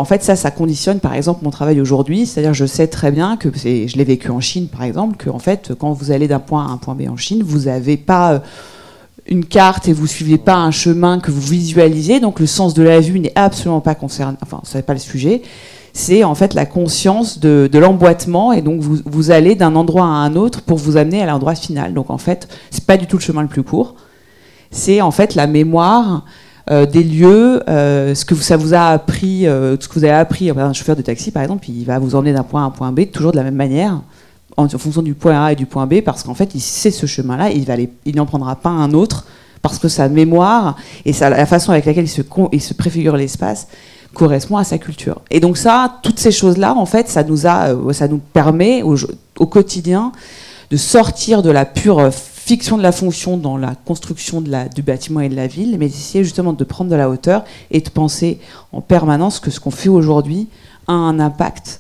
fait, ça conditionne, par exemple, mon travail aujourd'hui. C'est-à-dire, je sais très bien que, je l'ai vécu en Chine, par exemple, que, en fait, quand vous allez d'un point A à un point B en Chine, vous n'avez pas une carte et vous suivez pas un chemin que vous visualisez. Donc, le sens de la vue n'est absolument pas concerné. Enfin, ce n'est pas le sujet. C'est en fait la conscience de l'emboîtement, et donc vous allez d'un endroit à un autre pour vous amener à l'endroit final. Donc, en fait, c'est pas du tout le chemin le plus court. C'est en fait la mémoire des lieux, ce que ça vous a appris, ce que vous avez appris. Un chauffeur de taxi, par exemple, il va vous emmener d'un point A à un point B toujours de la même manière, en fonction du point A et du point B, parce qu'en fait, il sait ce chemin-là, il n'en prendra pas un autre, parce que sa mémoire et la façon avec laquelle il se préfigure l'espace correspond à sa culture. Et donc toutes ces choses-là, en fait, ça nous permet au quotidien de sortir de la pure fiction de la fonction dans la construction du bâtiment et de la ville, mais d'essayer justement de prendre de la hauteur et de penser en permanence que ce qu'on fait aujourd'hui a un impact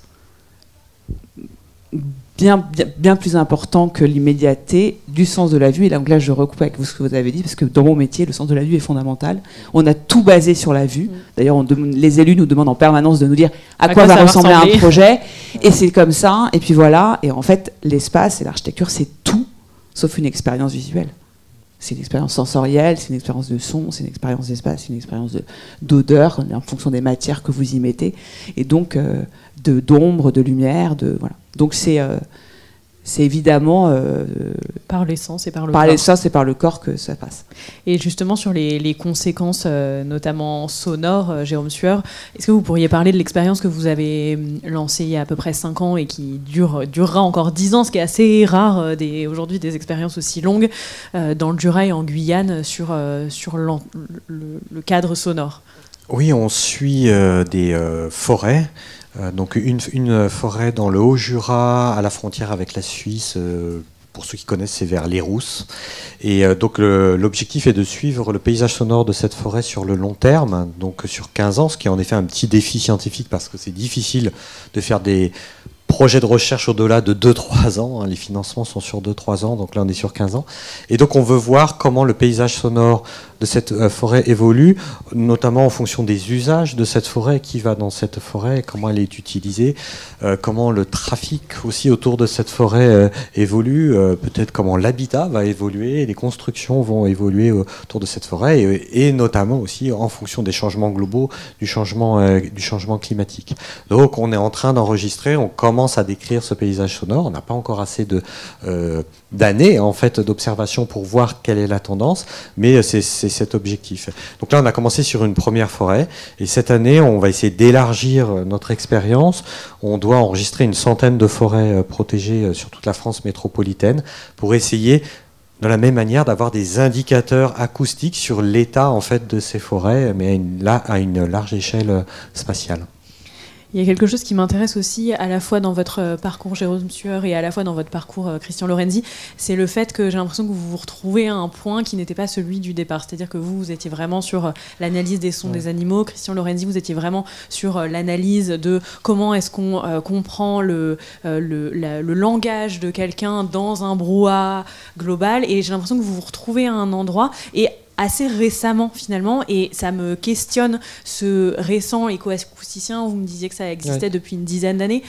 bien plus important que l'immédiateté du sens de la vue. Et donc là, je recoupe avec ce que vous avez dit, parce que dans mon métier, le sens de la vue est fondamental. On a tout basé sur la vue. D'ailleurs, les élus nous demandent en permanence de nous dire à quoi va ressembler un projet. Et c'est comme ça. Et puis voilà. Et en fait, l'espace et l'architecture, c'est tout, sauf une expérience visuelle. C'est une expérience sensorielle, c'est une expérience de son, c'est une expérience d'espace, c'est une expérience d'odeur, en fonction des matières que vous y mettez. Et donc, d'ombre, de lumière, voilà. Donc c'est évidemment par l'essence et par le par corps. l'essence et par le corps que ça passe. Et justement sur les conséquences, notamment sonores, Jérôme Sueur, est-ce que vous pourriez parler de l'expérience que vous avez lancée il y a à peu près 5 ans et qui durera encore 10 ans, ce qui est assez rare aujourd'hui des expériences aussi longues dans le Jura et en Guyane sur le cadre sonore? Oui, on suit des forêts. Donc une forêt dans le Haut-Jura, à la frontière avec la Suisse. Pour ceux qui connaissent, c'est vers les Rousses. Et donc l'objectif est de suivre le paysage sonore de cette forêt sur le long terme, donc sur 15 ans, ce qui est en effet un petit défi scientifique parce que c'est difficile de faire des projets de recherche au-delà de 2-3 ans. Les financements sont sur 2-3 ans, donc là on est sur 15 ans. Et donc on veut voir comment le paysage sonore de cette forêt évolue, notamment en fonction des usages de cette forêt, qui va dans cette forêt, comment elle est utilisée, comment le trafic aussi autour de cette forêt évolue, peut-être comment l'habitat va évoluer, les constructions vont évoluer autour de cette forêt, et notamment aussi en fonction des changements globaux, du changement climatique. Donc on est en train d'enregistrer, on commence à décrire ce paysage sonore, on n'a pas encore assez d'années en fait d'observation pour voir quelle est la tendance, mais c'est cet objectif. Donc là, on a commencé sur une première forêt, et cette année, on va essayer d'élargir notre expérience. On doit enregistrer une centaine de forêts protégées sur toute la France métropolitaine pour essayer, de la même manière, d'avoir des indicateurs acoustiques sur l'état en fait de ces forêts, mais à une large échelle spatiale. Il y a quelque chose qui m'intéresse aussi, à la fois dans votre parcours Jérôme Sueur et à la fois dans votre parcours Christian Lorenzi, c'est le fait que j'ai l'impression que vous vous retrouvez à un point qui n'était pas celui du départ. C'est-à-dire que vous étiez vraiment sur l'analyse des sons des animaux. Christian Lorenzi, vous étiez vraiment sur l'analyse de comment est-ce qu'on comprend le langage de quelqu'un dans un brouhaha global. Et j'ai l'impression que vous vous retrouvez à un endroit et assez récemment finalement, et ça me questionne, ce récent éco-acousticien, vous me disiez que ça existait depuis une dizaine d'années.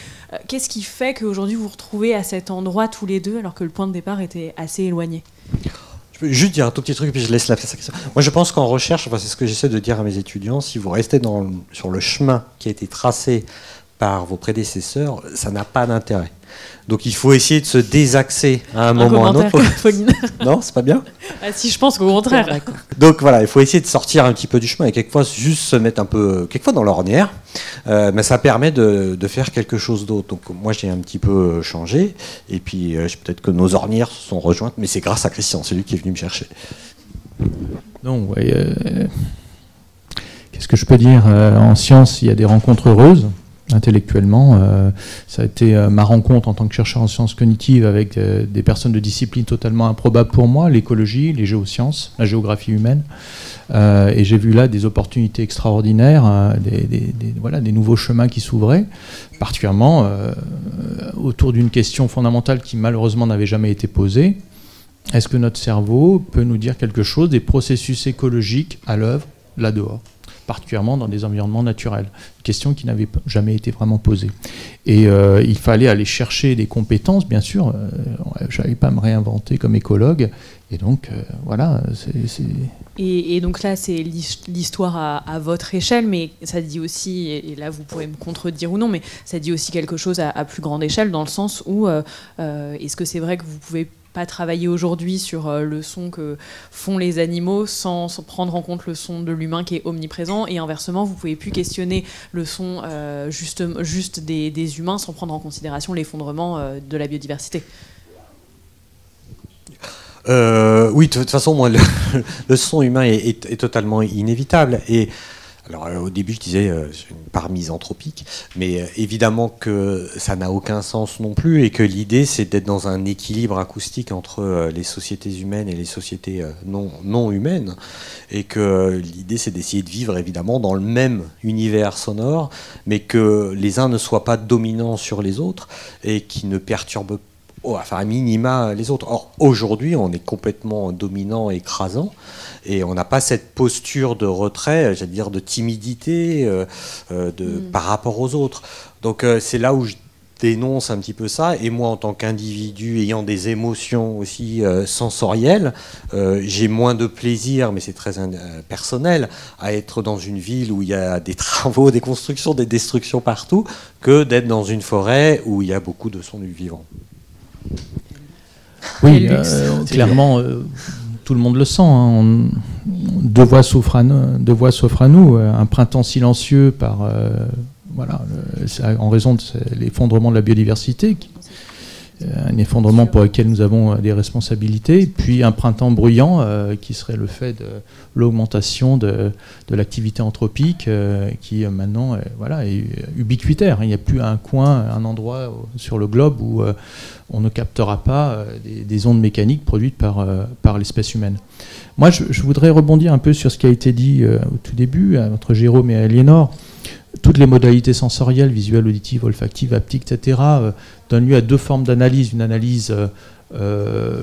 Qu'est-ce qui fait qu'aujourd'hui vous vous retrouvez à cet endroit tous les deux alors que le point de départ était assez éloigné? Je peux juste dire un tout petit truc, puis je laisse la place à question. Moi je pense qu'en recherche, c'est ce que j'essaie de dire à mes étudiants, si vous restez sur le chemin qui a été tracé par vos prédécesseurs, ça n'a pas d'intérêt. Donc il faut essayer de se désaxer à un moment ou à un autre. Non, c'est pas bien. Ah si, je pense qu'au contraire. Donc voilà, il faut essayer de sortir un petit peu du chemin et quelquefois juste se mettre un peu, quelquefois dans l'ornière, mais ça permet de faire quelque chose d'autre. Donc moi j'ai un petit peu changé et puis peut-être que nos ornières se sont rejointes, mais c'est grâce à Christian, c'est lui qui est venu me chercher. Non, ouais, qu'est-ce que je peux dire, en science, il y a des rencontres heureuses. Intellectuellement, ça a été ma rencontre en tant que chercheur en sciences cognitives avec des personnes de disciplines totalement improbables pour moi, l'écologie, les géosciences, la géographie humaine, et j'ai vu là des opportunités extraordinaires, des nouveaux chemins qui s'ouvraient, particulièrement autour d'une question fondamentale qui malheureusement n'avait jamais été posée. Est-ce que notre cerveau peut nous dire quelque chose des processus écologiques à l'œuvre là-dehors, particulièrement dans des environnements naturels? Une question qui n'avait jamais été vraiment posée. Et il fallait aller chercher des compétences, bien sûr. Je n'allais pas me réinventer comme écologue. Et donc, voilà. Et donc là, c'est l'histoire à votre échelle, mais ça dit aussi, et là vous pourrez me contredire ou non, mais ça dit aussi quelque chose à plus grande échelle, dans le sens où est-ce que c'est vrai que vous pouvez pas travailler aujourd'hui sur le son que font les animaux sans prendre en compte le son de l'humain qui est omniprésent, et inversement vous pouvez plus questionner le son juste des humains sans prendre en considération l'effondrement de la biodiversité. Oui, de toute façon, moi, le son humain est totalement inévitable. Et alors, au début, je disais une part misanthropique, mais évidemment que ça n'a aucun sens non plus, et que l'idée, c'est d'être dans un équilibre acoustique entre les sociétés humaines et les sociétés non humaines, et que l'idée, c'est d'essayer de vivre évidemment dans le même univers sonore, mais que les uns ne soient pas dominants sur les autres et qui ne perturbent pas, enfin à minima les autres. Or, aujourd'hui, on est complètement dominant et écrasant, et on n'a pas cette posture de retrait, j'allais dire de timidité par rapport aux autres. Donc c'est là où je dénonce un petit peu ça, et moi en tant qu'individu ayant des émotions aussi sensorielles, j'ai moins de plaisir, mais c'est très personnel, à être dans une ville où il y a des travaux, des constructions, des destructions partout, que d'être dans une forêt où il y a beaucoup de sons du vivant. Oui, clairement, tout le monde le sent. Hein. Deux voix s'offrent à nous. Un printemps silencieux en raison de l'effondrement de la biodiversité, un effondrement pour lequel nous avons des responsabilités, puis un printemps bruyant qui serait le fait de l'augmentation de l'activité anthropique qui maintenant est ubiquitaire. Il n'y a plus un coin, un endroit sur le globe où on ne captera pas des ondes mécaniques produites par l'espèce humaine. Moi, je voudrais rebondir un peu sur ce qui a été dit au tout début, entre Jérôme et Aliénor. Toutes les modalités sensorielles, visuelles, auditives, olfactives, haptiques, etc., donnent lieu à deux formes d'analyse. Une analyse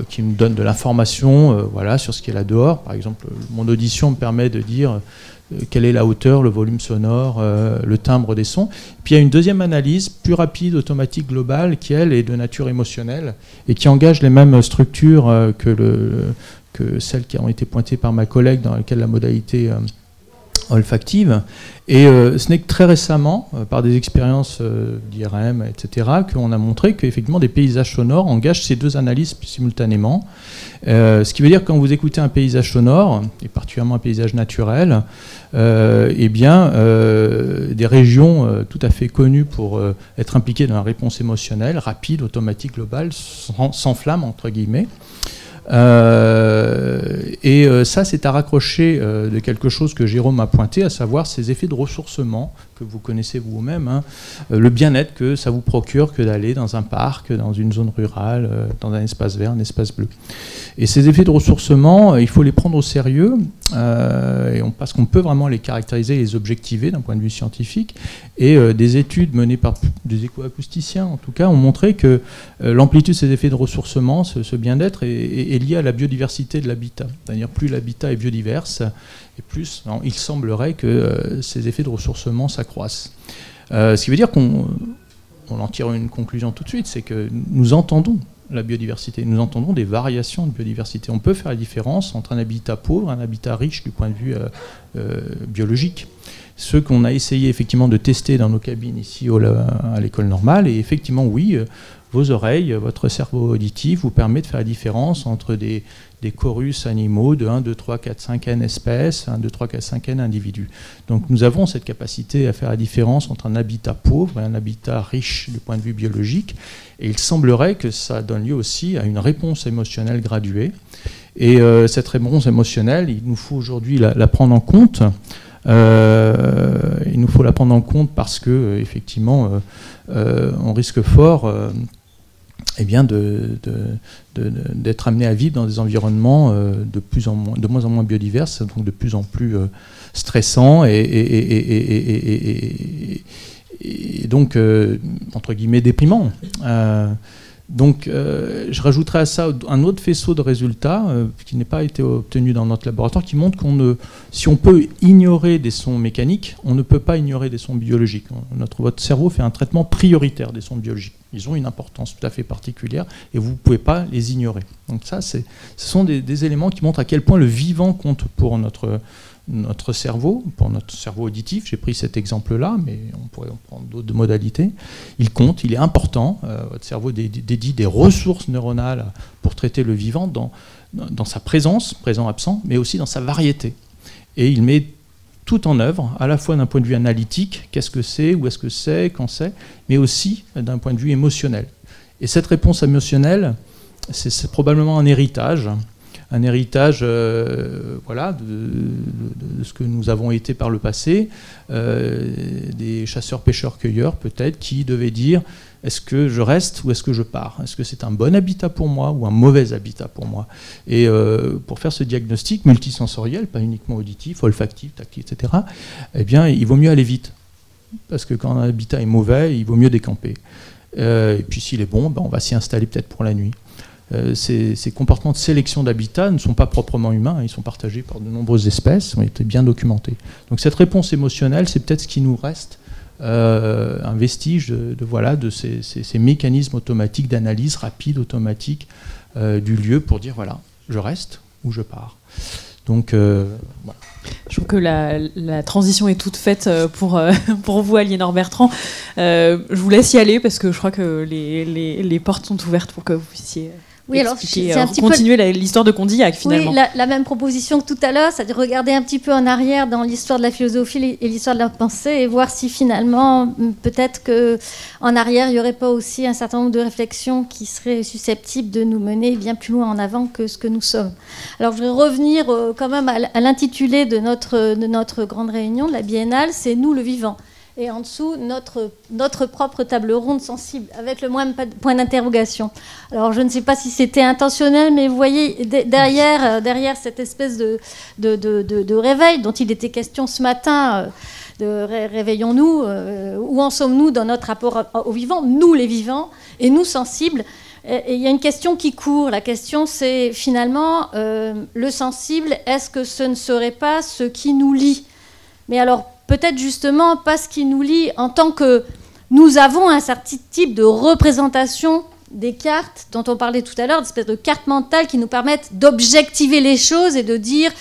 qui nous donne de l'information sur ce qui est là dehors. Par exemple, mon audition me permet de dire quelle est la hauteur, le volume sonore, le timbre des sons. Puis il y a une deuxième analyse, plus rapide, automatique, globale, qui, elle, est de nature émotionnelle et qui engage les mêmes structures que celles qui ont été pointées par ma collègue, dans laquelle la modalité olfactive. Et ce n'est que très récemment, par des expériences d'IRM, etc., qu'on a montré qu'effectivement des paysages sonores engagent ces deux analyses simultanément. Ce qui veut dire que quand vous écoutez un paysage sonore, et particulièrement un paysage naturel, des régions tout à fait connues pour être impliquées dans la réponse émotionnelle, rapide, automatique, globale, s'enflamment, entre guillemets. Ça, c'est à raccrocher de quelque chose que Jérôme a pointé, à savoir ces effets de ressourcement que vous connaissez vous-même, hein, le bien-être que ça vous procure que d'aller dans un parc, dans une zone rurale, dans un espace vert, un espace bleu. Et ces effets de ressourcement, il faut les prendre au sérieux, parce qu'on peut vraiment les caractériser, les objectiver d'un point de vue scientifique. Et des études menées par des écoacousticiens, en tout cas, ont montré que l'amplitude de ces effets de ressourcement, ce bien-être, est lié à la biodiversité de l'habitat. C'est-à-dire plus l'habitat est biodiverse, et plus il semblerait que ces effets de ressourcement s'accroissent. Ce qui veut dire qu'on en tire une conclusion tout de suite, c'est que nous entendons la biodiversité, nous entendons des variations de biodiversité. On peut faire la différence entre un habitat pauvre et un habitat riche du point de vue biologique. Ce qu'on a essayé effectivement de tester dans nos cabines ici à l'école normale, et effectivement oui, vos oreilles, votre cerveau auditif vous permet de faire la différence entre des chorus animaux de 1, 2, 3, 4, 5 N espèces, 1, 2, 3, 4, 5 N individus. Donc nous avons cette capacité à faire la différence entre un habitat pauvre et un habitat riche du point de vue biologique, et il semblerait que ça donne lieu aussi à une réponse émotionnelle graduée. Et cette réponse émotionnelle, il nous faut aujourd'hui la prendre en compte. Il nous faut la prendre en compte parce que effectivement on risque fort d'être amené à vivre dans des environnements de moins en moins biodivers, donc de plus en plus stressants et donc entre guillemets déprimants. Donc, je rajouterai à ça un autre faisceau de résultats qui n'a pas été obtenu dans notre laboratoire, qui montre si on peut ignorer des sons mécaniques, on ne peut pas ignorer des sons biologiques. Votre cerveau fait un traitement prioritaire des sons biologiques. Ils ont une importance tout à fait particulière et vous ne pouvez pas les ignorer. Donc ça, ce sont des éléments qui montrent à quel point le vivant compte pour notre cerveau, pour notre cerveau auditif. J'ai pris cet exemple-là, mais on pourrait en prendre d'autres modalités. Il compte, il est important. Votre cerveau dédie des ressources neuronales pour traiter le vivant dans sa présence, présent-absent, mais aussi dans sa variété. Et il met tout en œuvre, à la fois d'un point de vue analytique, qu'est-ce que c'est, où est-ce que c'est, quand c'est, mais aussi d'un point de vue émotionnel. Et cette réponse émotionnelle, c'est probablement un héritage voilà, de ce que nous avons été par le passé, des chasseurs-pêcheurs-cueilleurs peut-être, qui devaient dire est-ce que je reste ou est-ce que je pars? Est-ce que c'est un bon habitat pour moi ou un mauvais habitat pour moi? Et pour faire ce diagnostic multisensoriel, pas uniquement auditif, olfactif, tactile, etc., eh bien, il vaut mieux aller vite. Parce que quand un habitat est mauvais, il vaut mieux décamper. Et puis s'il est bon, on va s'y installer peut-être pour la nuit. Ces comportements de sélection d'habitat ne sont pas proprement humains, ils sont partagés par de nombreuses espèces, ont été bien documentés. Donc cette réponse émotionnelle, c'est peut-être ce qui nous reste, un vestige de ces mécanismes automatiques d'analyse rapide, automatique du lieu pour dire voilà, je reste ou je pars. Donc voilà. Je trouve que la transition est toute faite pour vous, Aliénor Bertrand. Je vous laisse y aller parce que je crois que les portes sont ouvertes pour que vous puissiez... Oui, alors c'est un petit continuer l'histoire de Condillac finalement. Oui, la même proposition que tout à l'heure, c'est de regarder un petit peu en arrière dans l'histoire de la philosophie et l'histoire de la pensée et voir si finalement, peut-être qu'en arrière, il n'y aurait pas aussi un certain nombre de réflexions qui seraient susceptibles de nous mener bien plus loin en avant que ce que nous sommes. Alors, je voudrais revenir quand même à l'intitulé de notre grande réunion, de la biennale, c'est « Nous, le vivant ». Et en dessous, notre propre table ronde sensible, avec le moins point d'interrogation. Alors, je ne sais pas si c'était intentionnel, mais vous voyez, derrière cette espèce de réveil dont il était question ce matin, réveillons-nous, où en sommes-nous dans notre rapport aux vivants, nous les vivants, et nous sensibles. Et il y a une question qui court. La question, c'est finalement, le sensible, est-ce que ce ne serait pas ce qui nous lie? Mais alors, peut-être justement parce qu'il nous lie en tant que nous avons un certain type de représentation des cartes dont on parlait tout à l'heure, d'espèces de cartes mentales qui nous permettent d'objectiver les choses et de dire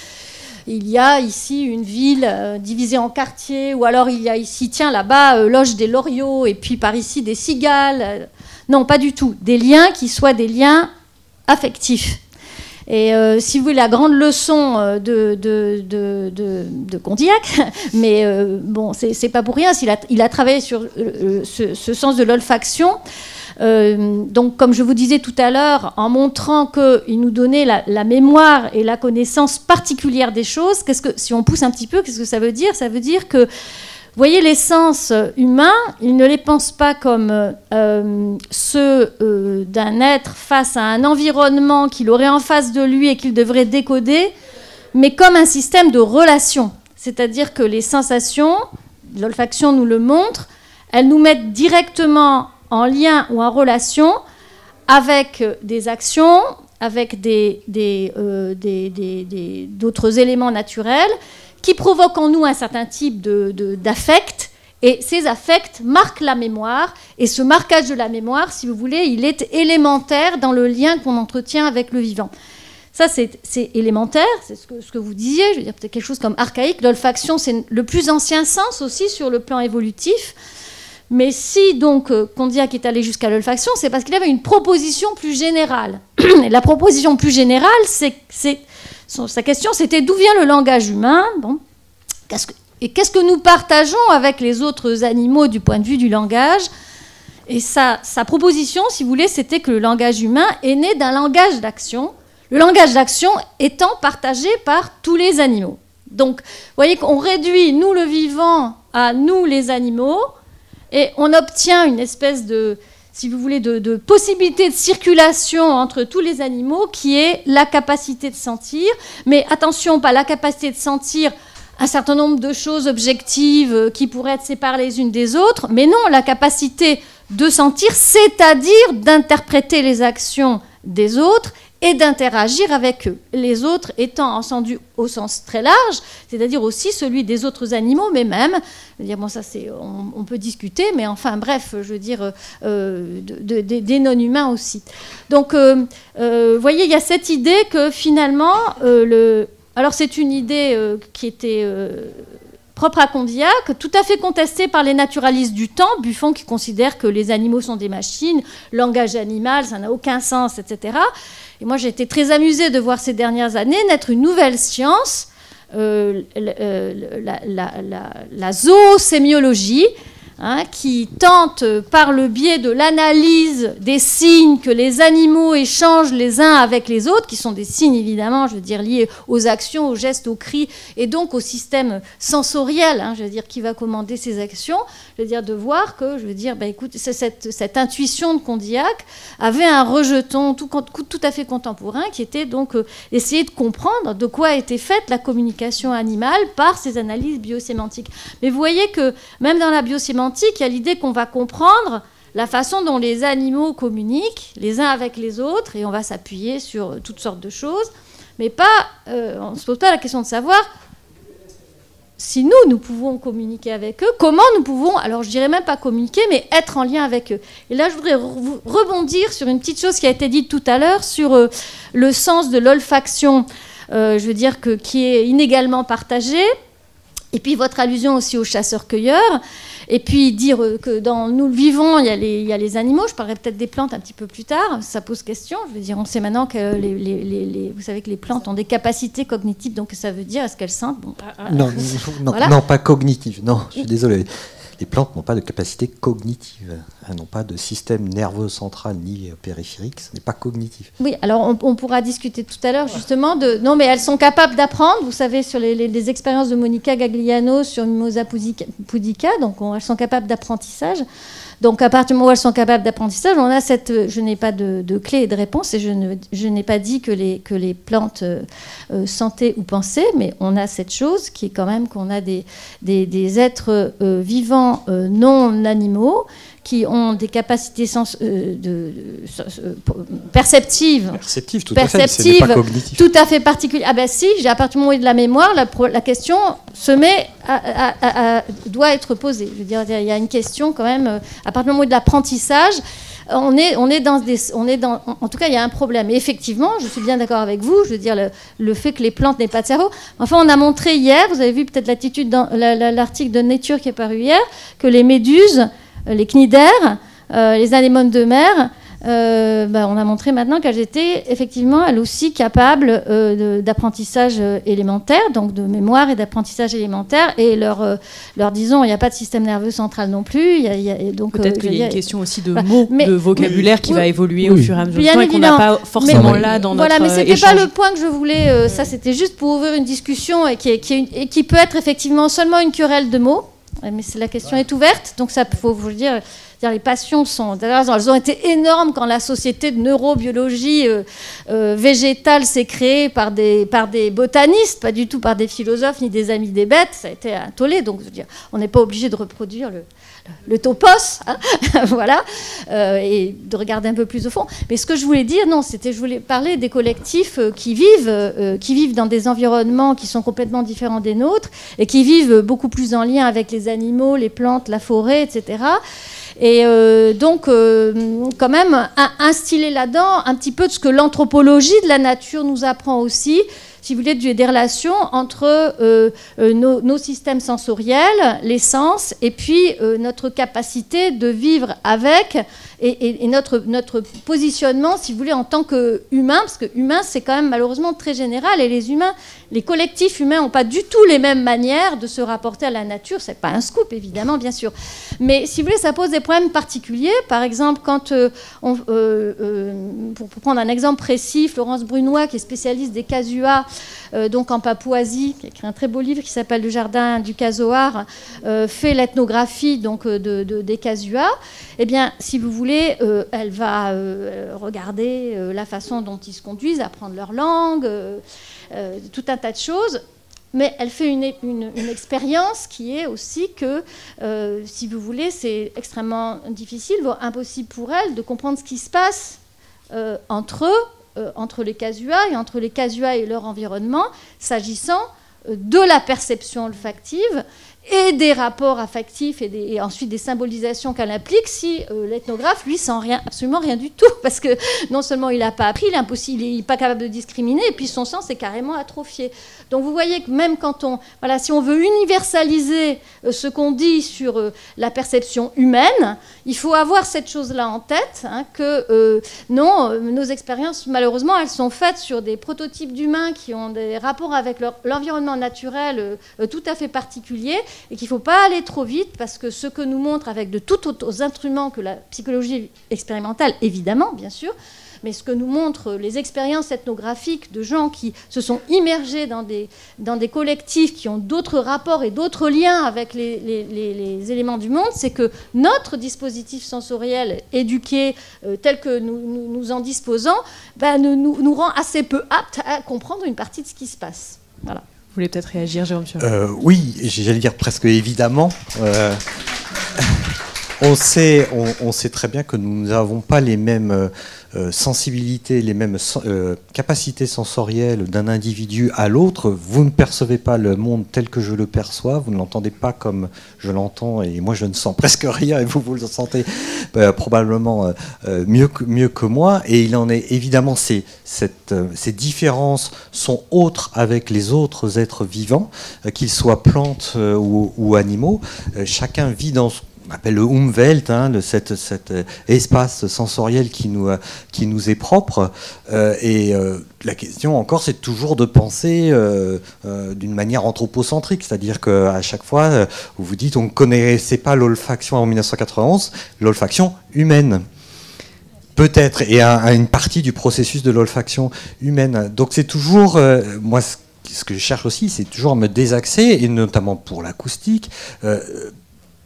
il y a ici une ville divisée en quartiers, ou alors il y a ici, tiens, là-bas, loge des Loriots, et puis par ici des cigales. Non, pas du tout. Des liens qui soient des liens affectifs. Et si vous voulez, la grande leçon de Condillac, mais bon, c'est pas pour rien, il a travaillé sur ce sens de l'olfaction. Donc, comme je vous disais tout à l'heure, en montrant qu'il nous donnait la mémoire et la connaissance particulière des choses, si on pousse un petit peu, qu'est-ce que ça veut dire? Ça veut dire que, vous voyez, les sens humains, ils ne les pensent pas comme ceux d'un être face à un environnement qu'il aurait en face de lui et qu'il devrait décoder, mais comme un système de relations. C'est-à-dire que les sensations, l'olfaction nous le montre, elles nous mettent directement en lien ou en relation avec des actions, avec d'autres éléments naturels qui provoquent en nous un certain type d'affect Et ces affects marquent la mémoire, et ce marquage de la mémoire, si vous voulez, il est élémentaire dans le lien qu'on entretient avec le vivant. Ça, c'est élémentaire, c'est ce que vous disiez, je veux dire peut-être quelque chose comme archaïque. L'olfaction, c'est le plus ancien sens aussi sur le plan évolutif. Mais si donc Condillac est allé jusqu'à l'olfaction, c'est parce qu'il avait une proposition plus générale. Et la proposition plus générale, sa question, c'était d'où vient le langage humain. Bon, qu'est-ce que nous partageons avec les autres animaux du point de vue du langage? Et sa proposition, si vous voulez, c'était que le langage humain est né d'un langage d'action. Le langage d'action étant partagé par tous les animaux. Donc, vous voyez qu'on réduit, nous le vivant, à nous les animaux, et on obtient une espèce de, si vous voulez, de possibilité de circulation entre tous les animaux, qui est la capacité de sentir. Mais attention, pas la capacité de sentir un certain nombre de choses objectives qui pourraient être séparées les unes des autres, mais non, la capacité de sentir, c'est-à-dire d'interpréter les actions des autres et d'interagir avec eux. Les autres étant entendus au sens très large, c'est-à-dire aussi celui des autres animaux, mais même, je veux dire, bon, ça on peut discuter, mais enfin bref, je veux dire, des non-humains aussi. Donc, vous voyez, il y a cette idée que finalement, alors c'est une idée qui était propre à Condillac, tout à fait contestée par les naturalistes du temps, Buffon qui considère que les animaux sont des machines, langage animal, ça n'a aucun sens, etc. Et moi, j'ai été très amusée de voir ces dernières années naître une nouvelle science, la zoosémiologie, hein, qui tente, par le biais de l'analyse des signes que les animaux échangent les uns avec les autres, qui sont des signes évidemment, je veux dire, liés aux actions, aux gestes, aux cris, et donc au système sensoriel, hein, je veux dire, qui va commander ces actions, je veux dire, de voir que, je veux dire, bah, écoute, cette intuition de Condillac avait un rejeton tout à fait contemporain, qui était donc essayer de comprendre de quoi était faite la communication animale par ces analyses biosémantiques. Mais vous voyez que même dans la biosémantique, il y a l'idée qu'on va comprendre la façon dont les animaux communiquent les uns avec les autres, et on va s'appuyer sur toutes sortes de choses, mais pas, on ne se pose pas la question de savoir si nous pouvons communiquer avec eux, comment nous pouvons, alors je dirais même pas communiquer, mais être en lien avec eux. Et là, je voudrais rebondir sur une petite chose qui a été dite tout à l'heure, sur le sens de l'olfaction, je veux dire, qui est inégalement partagé, et puis votre allusion aussi aux chasseurs-cueilleurs. Et puis dire que dans nous le vivons, il y a les animaux. Je parlerai peut-être des plantes un petit peu plus tard. Ça pose question. Je veux dire, on sait maintenant que vous savez que les plantes ont des capacités cognitives. Donc ça veut dire, est-ce qu'elles sentent? Bon, non, voilà. Non, pas cognitives. Non, je suis désolé. Les plantes n'ont pas de capacité cognitive. Elles n'ont pas de système nerveux central ni périphérique. Ce n'est pas cognitif. Oui, alors on pourra discuter tout à l'heure justement de... Non, mais elles sont capables d'apprendre. Vous savez, sur les expériences de Monica Gagliano sur Mimosa pudica, donc elles sont capables d'apprentissage. Donc à partir du moment où elles sont capables d'apprentissage, on a cette... Je n'ai pas de clé et de réponse, et je n'ai pas dit que les plantes sentaient ou pensaient, mais on a cette chose qui est quand même qu'on a des êtres vivants non animaux qui ont des capacités perceptives. Perceptives, tout à fait, ce n'est pas cognitif. Tout à fait particulières. Ah ben si, à partir du moment où il y a de la mémoire, la question doit être posée. Je veux dire, il y a une question quand même, à partir du moment où il y a de l'apprentissage, en tout cas, il y a un problème. Et effectivement, je suis bien d'accord avec vous, je veux dire, le fait que les plantes n'aient pas de cerveau. Enfin, on a montré hier, vous avez vu peut-être l'article de Nature qui est paru hier, que les méduses, les cnidaires, les anémones de mer, on a montré maintenant qu'elles étaient effectivement, elles aussi, capables d'apprentissage élémentaire, donc de mémoire et d'apprentissage élémentaire. Et disons, il n'y a pas de système nerveux central non plus. Donc, peut-être qu'il y a une question aussi de mots, de vocabulaire qui va évoluer au fur et à mesure du temps et qu'on n'a pas forcément là dans notre mais c'était pas le point que je voulais. Ça, c'était juste pour ouvrir une discussion et qui peut être effectivement seulement une querelle de mots. Mais la question est ouverte, donc ça faut vous le dire. Les passions elles ont été énormes quand la société de neurobiologie végétale s'est créée par des botanistes, pas du tout par des philosophes ni des amis des bêtes. Ça a été un tollé. Donc, je veux dire, on n'est pas obligé de reproduire le topos, hein, voilà, et de regarder un peu plus au fond. Mais ce que je voulais dire, non, je voulais parler des collectifs qui vivent dans des environnements qui sont complètement différents des nôtres et qui vivent beaucoup plus en lien avec les animaux, les plantes, la forêt, etc. Et donc, quand même, instiller là-dedans un petit peu de ce que l'anthropologie de la nature nous apprend aussi, si vous voulez, des relations entre nos systèmes sensoriels, les sens, et puis notre capacité de vivre avec, et notre positionnement, si vous voulez, en tant qu'humain, parce que humain, c'est quand même malheureusement très général, et les collectifs humains n'ont pas du tout les mêmes manières de se rapporter à la nature. C'est pas un scoop, évidemment, bien sûr. Mais si vous voulez, ça pose des problèmes particuliers. Par exemple, quand pour prendre un exemple précis, Florence Brunois, qui est spécialiste des casuas, donc en Papouasie, qui a écrit un très beau livre qui s'appelle Le Jardin du Casoar, fait l'ethnographie donc des casuas. Eh bien, si vous voulez, elle va regarder la façon dont ils se conduisent, apprendre leur langue, tout un tas de choses. Mais elle fait une expérience qui est aussi que, si vous voulez, c'est extrêmement difficile, voire impossible pour elle de comprendre ce qui se passe entre eux, entre les casuas et leur environnement, s'agissant de la perception olfactive et des rapports affectifs et ensuite des symbolisations qu'elle implique, si l'ethnographe, lui, sent absolument rien du tout, parce que non seulement il n'a pas appris, il n'est pas capable de discriminer, et puis son sens est carrément atrophié. Donc vous voyez que même quand si on veut universaliser ce qu'on dit sur la perception humaine, il faut avoir cette chose-là en tête, hein, que nos expériences, malheureusement, elles sont faites sur des prototypes d'humains qui ont des rapports avec l'environnement naturel tout à fait particuliers, et qu'il ne faut pas aller trop vite, parce que ce que nous montre avec de tout autres instruments que la psychologie expérimentale, évidemment, bien sûr, mais ce que nous montrent les expériences ethnographiques de gens qui se sont immergés dans des collectifs qui ont d'autres rapports et d'autres liens avec les éléments du monde, c'est que notre dispositif sensoriel éduqué, tel que nous en disposons, nous rend assez peu aptes à comprendre une partie de ce qui se passe. Voilà. Vous voulez peut-être réagir, Jérôme Piron ? Oui, j'allais dire presque évidemment. On sait très bien que nous n'avons pas les mêmes sensibilités, les mêmes capacités sensorielles d'un individu à l'autre. Vous ne percevez pas le monde tel que je le perçois, vous ne l'entendez pas comme je l'entends, et moi je ne sens presque rien, et vous le sentez probablement mieux que moi. Et il en est évidemment, ces différences sont autres avec les autres êtres vivants, qu'ils soient plantes ou animaux. Chacun vit dans ce qu'on appelle le Umwelt, hein, cet espace sensoriel qui nous est propre. La question encore, c'est toujours de penser d'une manière anthropocentrique, c'est-à-dire qu'à chaque fois, vous vous dites, on ne connaissait pas l'olfaction en 1991, l'olfaction humaine. Peut-être, et à une partie du processus de l'olfaction humaine. Donc c'est toujours, moi, ce que je cherche aussi, c'est toujours à me désaxer, et notamment pour l'acoustique.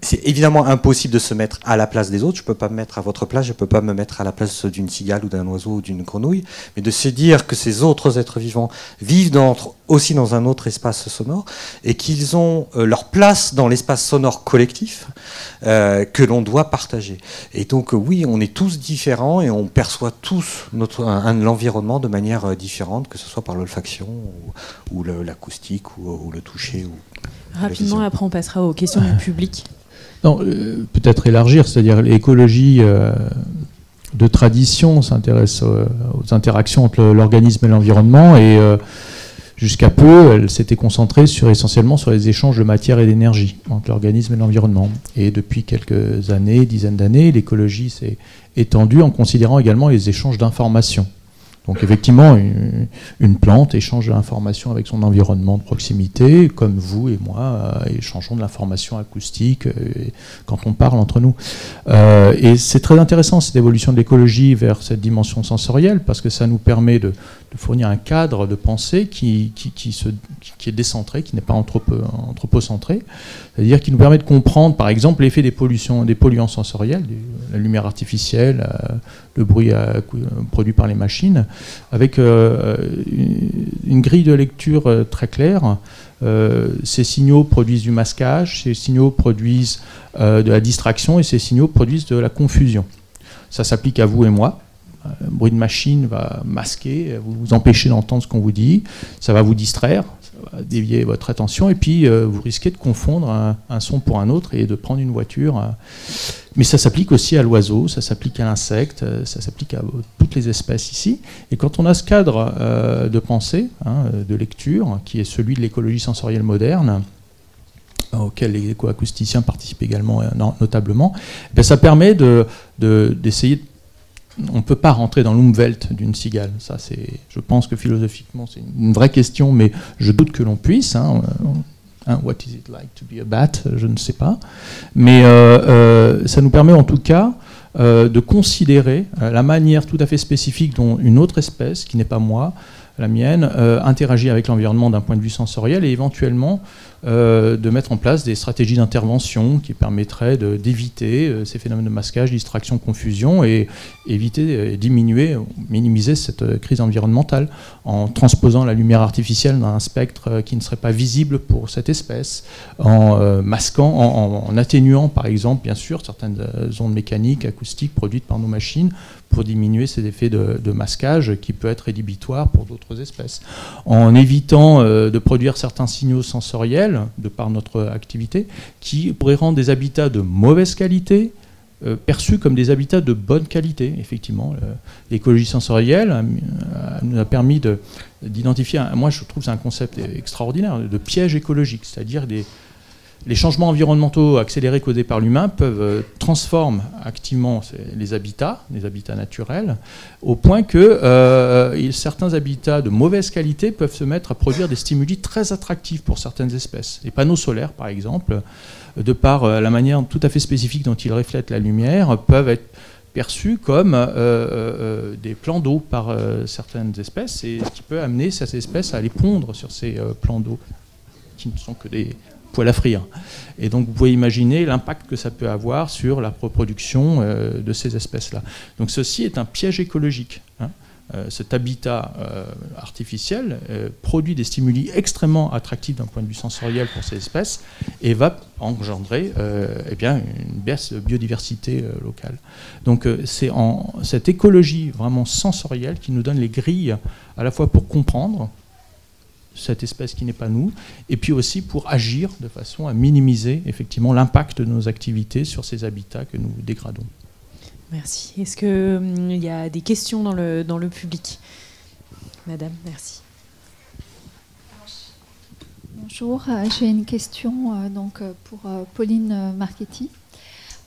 C'est évidemment impossible de se mettre à la place des autres. Je ne peux pas me mettre à votre place, je ne peux pas me mettre à la place d'une cigale ou d'un oiseau ou d'une grenouille. Mais de se dire que ces autres êtres vivants vivent aussi dans un autre espace sonore et qu'ils ont leur place dans l'espace sonore collectif que l'on doit partager. Et donc oui, on est tous différents et on perçoit tous l'environnement de manière différente, que ce soit par l'olfaction ou l'acoustique ou le toucher. Rapidement, après on passera aux questions du public. Non, peut-être élargir, c'est-à-dire l'écologie de tradition s'intéresse aux interactions entre l'organisme et l'environnement, et jusqu'à peu, elle s'était concentrée essentiellement sur les échanges de matière et d'énergie entre l'organisme et l'environnement. Et depuis quelques années, dizaines d'années, l'écologie s'est étendue en considérant également les échanges d'informations. Donc effectivement, une plante échange de l'information avec son environnement de proximité, comme vous et moi échangeons de l'information acoustique quand on parle entre nous. Et c'est très intéressant cette évolution de l'écologie vers cette dimension sensorielle, parce que ça nous permet de fournir un cadre de pensée qui est décentré, qui n'est pas anthropocentré, c'est-à-dire qui nous permet de comprendre par exemple l'effet des polluants sensoriels, la lumière artificielle, le bruit produit par les machines, avec une grille de lecture très claire. Ces signaux produisent du masquage, ces signaux produisent de la distraction et ces signaux produisent de la confusion. Ça s'applique à vous et moi. Bruit de machine va masquer, vous empêcher d'entendre ce qu'on vous dit, ça va vous distraire, ça va dévier votre attention, et puis vous risquez de confondre un son pour un autre et de prendre une voiture. Mais ça s'applique aussi à l'oiseau, ça s'applique à l'insecte, ça s'applique à toutes les espèces ici. Et quand on a ce cadre de pensée, de lecture, qui est celui de l'écologie sensorielle moderne, auquel les écoacousticiens participent également notablement, ça permet d'essayer. On ne peut pas rentrer dans l'Umwelt d'une cigale. Ça, je pense que philosophiquement, c'est une vraie question, mais je doute que l'on puisse. What is it like to be a bat? Je ne sais pas. Mais ça nous permet en tout cas de considérer la manière tout à fait spécifique dont une autre espèce, qui n'est pas moi, la mienne, interagit avec l'environnement d'un point de vue sensoriel et éventuellement de mettre en place des stratégies d'intervention qui permettraient d'éviter ces phénomènes de masquage, distraction, confusion et éviter, diminuer, minimiser cette crise environnementale en transposant la lumière artificielle dans un spectre qui ne serait pas visible pour cette espèce, en masquant, en atténuant par exemple, bien sûr, certaines ondes mécaniques, acoustiques produites par nos machines pour diminuer ces effets de masquage qui peut être rédhibitoire pour d'autres espèces, en évitant de produire certains signaux sensoriels de par notre activité qui pourraient rendre des habitats de mauvaise qualité perçus comme des habitats de bonne qualité. Effectivement, l'écologie sensorielle nous a permis d'identifier, moi je trouve que c'est un concept extraordinaire, de piège écologique, c'est-à-dire les changements environnementaux accélérés causés par l'humain peuvent transformer activement les habitats naturels, au point que certains habitats de mauvaise qualité peuvent se mettre à produire des stimuli très attractifs pour certaines espèces. Les panneaux solaires, par exemple, de par la manière tout à fait spécifique dont ils reflètent la lumière, peuvent être perçus comme des plans d'eau par certaines espèces, et ce qui peut amener ces espèces à aller pondre sur ces plans d'eau, qui ne sont que des poêle à frire. Et donc vous pouvez imaginer l'impact que ça peut avoir sur la reproduction de ces espèces-là. Donc ceci est un piège écologique. Cet habitat artificiel produit des stimuli extrêmement attractifs d'un point de vue sensoriel pour ces espèces et va engendrer une baisse de biodiversité locale. Donc c'est cette écologie vraiment sensorielle qui nous donne les grilles à la fois pour comprendre cette espèce qui n'est pas nous, et puis aussi pour agir de façon à minimiser effectivement l'impact de nos activités sur ces habitats que nous dégradons. Merci. Est-ce qu'il y a des questions dans le public? Madame, merci. Bonjour, j'ai une question pour Pauline Marchetti.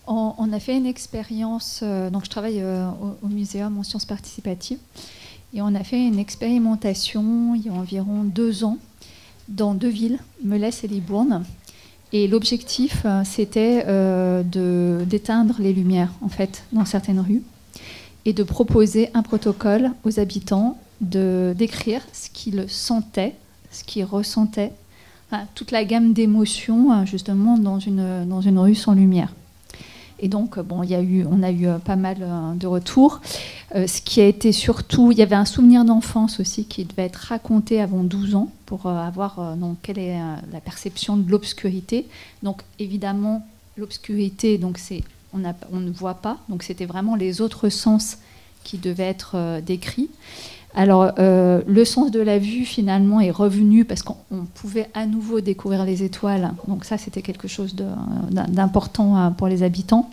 On a fait une expérience, donc je travaille au muséum en sciences participatives, et on a fait une expérimentation il y a environ 2 ans dans 2 villes, Melesse et Libourne. Et l'objectif, c'était d'éteindre les lumières, en fait, dans certaines rues, et de proposer un protocole aux habitants de décrire ce qu'ils sentaient, ce qu'ils ressentaient, enfin, toute la gamme d'émotions, justement, dans une rue sans lumière. Et donc, on a eu pas mal de retours. Ce qui a été surtout, il y avait un souvenir d'enfance aussi qui devait être raconté avant 12 ans pour avoir quelle est la perception de l'obscurité. Donc, évidemment, l'obscurité, donc on ne voit pas. Donc, c'était vraiment les autres sens qui devaient être décrits. Alors, le sens de la vue, finalement, est revenu parce qu'on pouvait à nouveau découvrir les étoiles. Donc ça, c'était quelque chose d'important pour les habitants.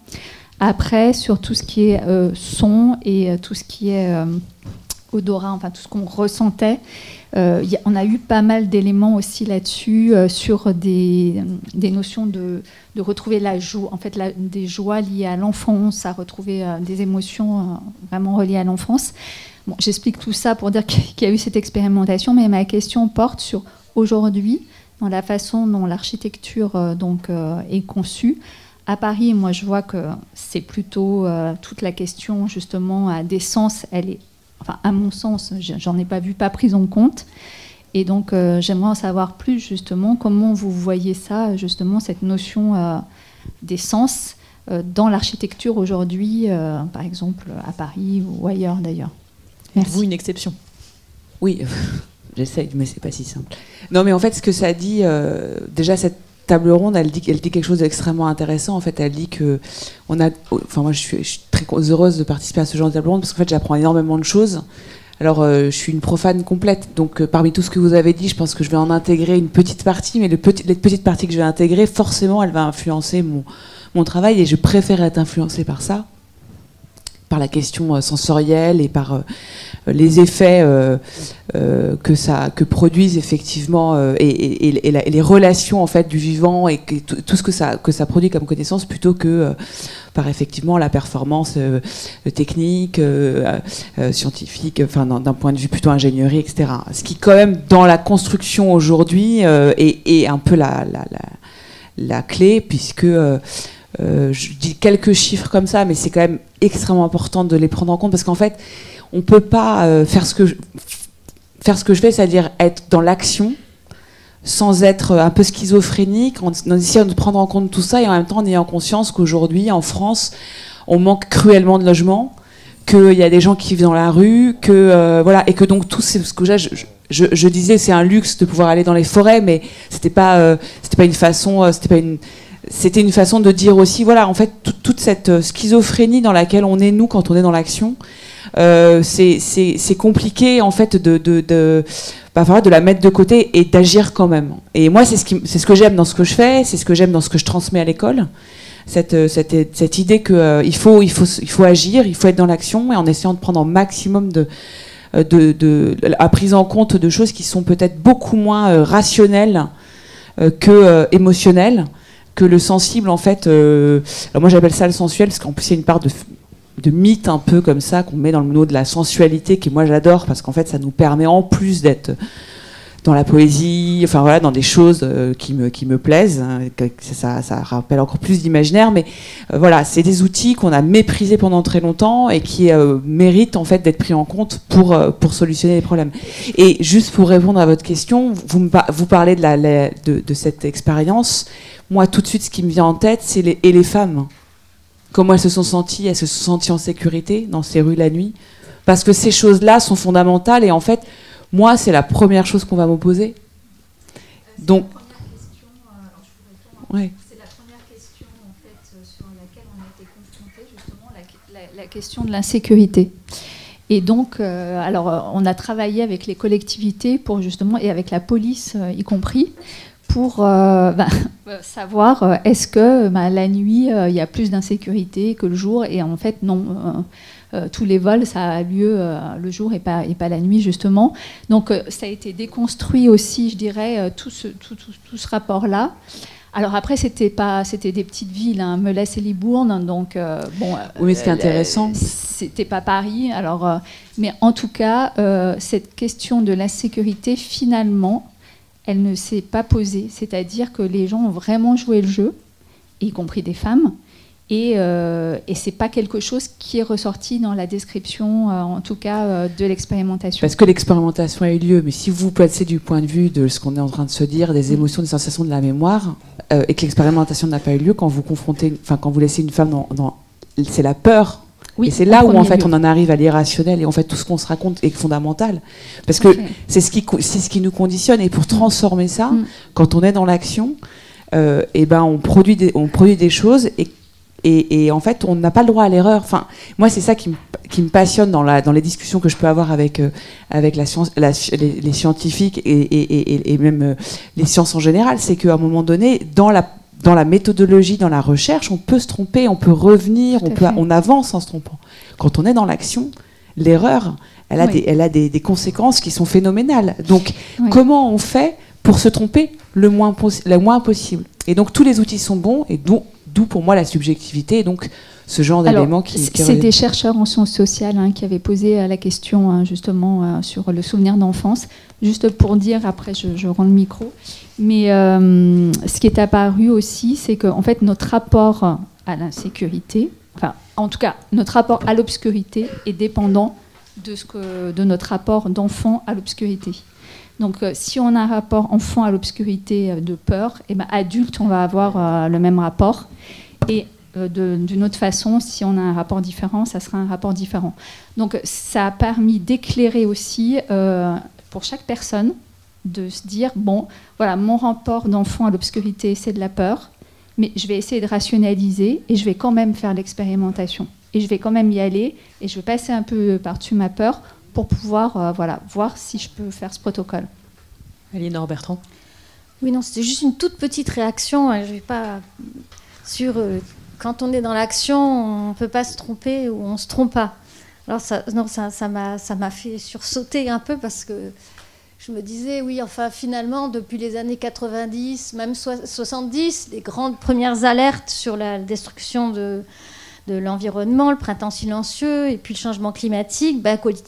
Après, sur tout ce qui est son et tout ce qui est odorat, enfin tout ce qu'on ressentait, on a eu pas mal d'éléments aussi là-dessus, sur des notions de retrouver la joie, en fait, des joies liées à l'enfance, à retrouver des émotions vraiment reliées à l'enfance. Bon, j'explique tout ça pour dire qu'il y a eu cette expérimentation, mais ma question porte sur aujourd'hui, dans la façon dont l'architecture est conçue. À Paris, moi, je vois que c'est plutôt toute la question, justement, des sens, elle est, enfin, à mon sens, j'en ai pas vu, pas prise en compte. Et donc, j'aimerais en savoir plus, justement, comment vous voyez ça, justement, cette notion des sens dans l'architecture aujourd'hui, par exemple, à Paris ou ailleurs, d'ailleurs. Êtes-vous une exception? Oui, j'essaye, mais c'est pas si simple. Non, mais en fait, ce que ça dit, déjà cette table ronde, elle dit quelque chose d'extrêmement intéressant. En fait, elle dit que moi, je suis très heureuse de participer à ce genre de table ronde parce qu'en fait, j'apprends énormément de choses. Alors, je suis une profane complète. Donc, parmi tout ce que vous avez dit, je pense que je vais en intégrer une petite partie, mais les petites parties que je vais intégrer, forcément, elle va influencer mon travail, et je préfère être influencée par ça, par la question sensorielle et par les effets que produisent effectivement et les relations en fait du vivant et tout ce que ça produit comme connaissance, plutôt que par effectivement la performance technique, scientifique, enfin d'un point de vue plutôt ingénierie, etc. Ce qui quand même dans la construction aujourd'hui est un peu la clé, puisque je dis quelques chiffres comme ça, mais c'est quand même extrêmement important de les prendre en compte, parce qu'en fait, on ne peut pas faire ce que je fais, c'est-à-dire être dans l'action, sans être un peu schizophrénique, en essayant de prendre en compte tout ça, et en même temps en ayant conscience qu'aujourd'hui, en France, on manque cruellement de logements, qu'il y a des gens qui vivent dans la rue, voilà, et que donc tout ce que je disais, c'est un luxe de pouvoir aller dans les forêts, mais c'était pas une façon, c'était une façon de dire aussi, voilà, en fait, toute cette schizophrénie dans laquelle on est, nous, quand on est dans l'action, c'est compliqué, en fait, de la mettre de côté et d'agir quand même. Et moi, c'est ce que j'aime dans ce que je fais, c'est ce que j'aime dans ce que je transmets à l'école, cette idée qu'il faut agir, il faut être dans l'action, et en essayant de prendre un maximum à prise en compte de choses qui sont peut-être beaucoup moins rationnelles que émotionnelles, que le sensible, en fait. Alors moi, j'appelle ça le sensuel, parce qu'en plus, il y a une part de mythe un peu comme ça qu'on met dans le mot de la sensualité, que moi j'adore, parce qu'en fait, ça nous permet, en plus d'être dans la poésie, enfin voilà, dans des choses qui me plaisent, hein, ça rappelle encore plus d'imaginaire, mais voilà, c'est des outils qu'on a méprisés pendant très longtemps et qui méritent en fait d'être pris en compte pour solutionner les problèmes. Et juste pour répondre à votre question, vous parlez de cette expérience. Moi, tout de suite, ce qui me vient en tête, c'est les femmes. Comment elles se sont senties en sécurité dans ces rues la nuit. Parce que ces choses-là sont fondamentales, et en fait, moi, c'est la première chose qu'on va m'opposer. Donc, c'est la première question en fait, sur laquelle on a été confronté, justement, la question de l'insécurité. Et donc, alors, on a travaillé avec les collectivités pour justement, et avec la police y compris, pour savoir est-ce que la nuit, il y a plus d'insécurité que le jour. Et en fait, non. Tous les vols, ça a lieu le jour et pas la nuit, justement. Donc, ça a été déconstruit aussi, je dirais, tout ce rapport-là. Alors après, c'était des petites villes, hein, Melesse et Libourne, donc bon. Oui, mais ce qui est intéressant, c'était pas Paris. Alors, mais en tout cas, cette question de la sécurité, finalement, elle ne s'est pas posée. C'est-à-dire que les gens ont vraiment joué le jeu, y compris des femmes. Et c'est pas quelque chose qui est ressorti dans la description, en tout cas, de l'expérimentation. Parce que l'expérimentation a eu lieu, mais si vous placez du point de vue de ce qu'on est en train de se dire, des émotions, des sensations, de la mémoire, et que l'expérimentation n'a pas eu lieu, quand vous laissez une femme c'est la peur. Oui, et c'est là où en fait on en arrive à l'irrationnel, et en fait tout ce qu'on se raconte est fondamental, parce que c'est ce qui nous conditionne. Et pour transformer ça, quand on est dans l'action, on produit des choses, et en fait, on n'a pas le droit à l'erreur. Enfin, moi, c'est ça qui me passionne dans les discussions que je peux avoir avec la science, les scientifiques et même les sciences en général. C'est qu'à un moment donné, dans la méthodologie, dans la recherche, on peut se tromper, on peut revenir, on avance en se trompant. Quand on est dans l'action, l'erreur, elle a des conséquences qui sont phénoménales. Donc, comment on fait pour se tromper le moins possible? Et donc, tous les outils sont bons, et d'où pour moi la subjectivité, et donc ce genre d'éléments qui c'est des chercheurs en sciences sociales qui avaient posé la question justement sur le souvenir d'enfance. Juste pour dire, après je rends le micro, mais ce qui est apparu aussi, c'est qu'en fait notre rapport à l'insécurité, enfin en tout cas notre rapport à l'obscurité est dépendant de notre rapport d'enfant à l'obscurité. Donc, si on a un rapport enfant à l'obscurité de peur, adulte, on va avoir le même rapport. Et d'une autre façon. Si on a un rapport différent, ça sera un rapport différent. Donc ça a permis d'éclairer aussi pour chaque personne, de se dire, bon, voilà, mon rapport d'enfant à l'obscurité, c'est de la peur, mais je vais essayer de rationaliser et je vais quand même faire l'expérimentation. Et je vais quand même y aller et je vais passer un peu par-dessus ma peur pour pouvoir voir si je peux faire ce protocole. Aliénor Bertrand. Oui, non, c'était juste une toute petite réaction. Je vais pas sur quand on est dans l'action, on ne peut pas se tromper ou on ne se trompe pas. Alors ça m'a fait sursauter un peu parce que je me disais, oui, enfin finalement, depuis les années 90, même 70, les grandes premières alertes sur la destruction de l'environnement, le printemps silencieux et puis le changement climatique,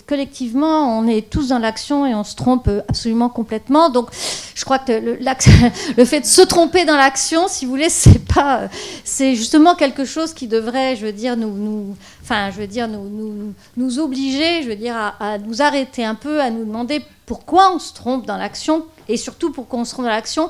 collectivement, on est tous dans l'action et on se trompe absolument complètement. Donc, je crois que le fait de se tromper dans l'action, si vous voulez, c'est justement quelque chose qui devrait, je veux dire, nous obliger, je veux dire, à nous arrêter un peu, à nous demander pourquoi on se trompe dans l'action et surtout pourquoi on se trompe dans l'action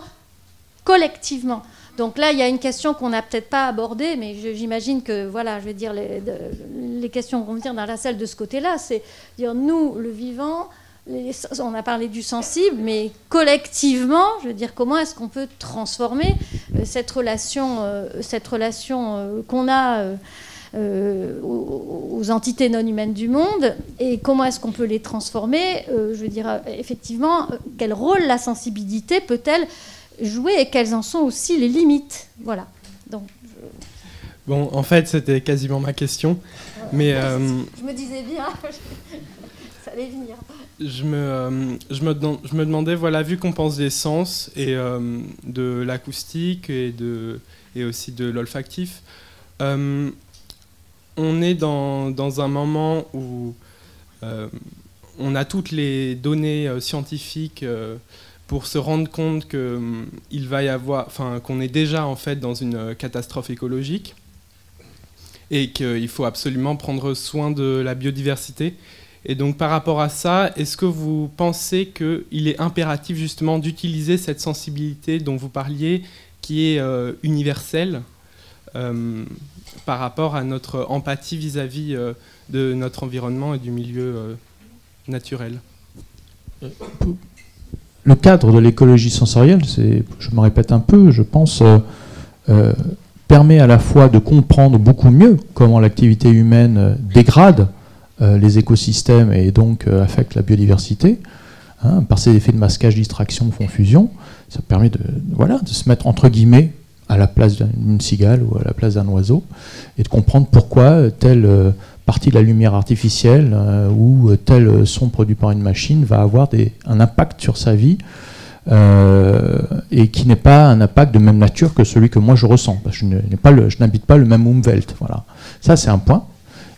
collectivement. Donc là, il y a une question qu'on n'a peut-être pas abordée, mais j'imagine que, voilà, je veux dire, les questions vont venir dans la salle de ce côté-là, c'est dire, nous, le vivant, on a parlé du sensible, mais collectivement, je veux dire, comment est-ce qu'on peut transformer cette relation qu'on a aux entités non humaines du monde, et comment est-ce qu'on peut les transformer, je veux dire, effectivement, quel rôle la sensibilité peut-elle jouer et quelles en sont aussi les limites. Voilà. Donc, Bon, en fait, c'était quasiment ma question. Mais, je me disais bien, ça allait venir. Je me demandais, voilà, vu qu'on pense des sens et de l'acoustique et aussi de l'olfactif, on est dans un moment où on a toutes les données scientifiques pour se rendre compte qu'il va y avoir, qu'on est déjà en fait dans une catastrophe écologique et qu'il faut absolument prendre soin de la biodiversité. Et donc par rapport à ça, est-ce que vous pensez qu'il est impératif justement d'utiliser cette sensibilité dont vous parliez, qui est universelle, par rapport à notre empathie vis-à-vis de notre environnement et du milieu naturel ? Le cadre de l'écologie sensorielle, je me répète un peu, je pense, permet à la fois de comprendre beaucoup mieux comment l'activité humaine dégrade les écosystèmes et donc affecte la biodiversité, par ses effets de masquage, distraction, confusion. Ça permet de se mettre entre guillemets à la place d'une cigale ou à la place d'un oiseau et de comprendre pourquoi telle partie de la lumière artificielle ou tel son produit par une machine va avoir un impact sur sa vie et qui n'est pas un impact de même nature que celui que moi je ressens. Parce que je n'habite pas le même Umwelt. Voilà. Ça, c'est un point.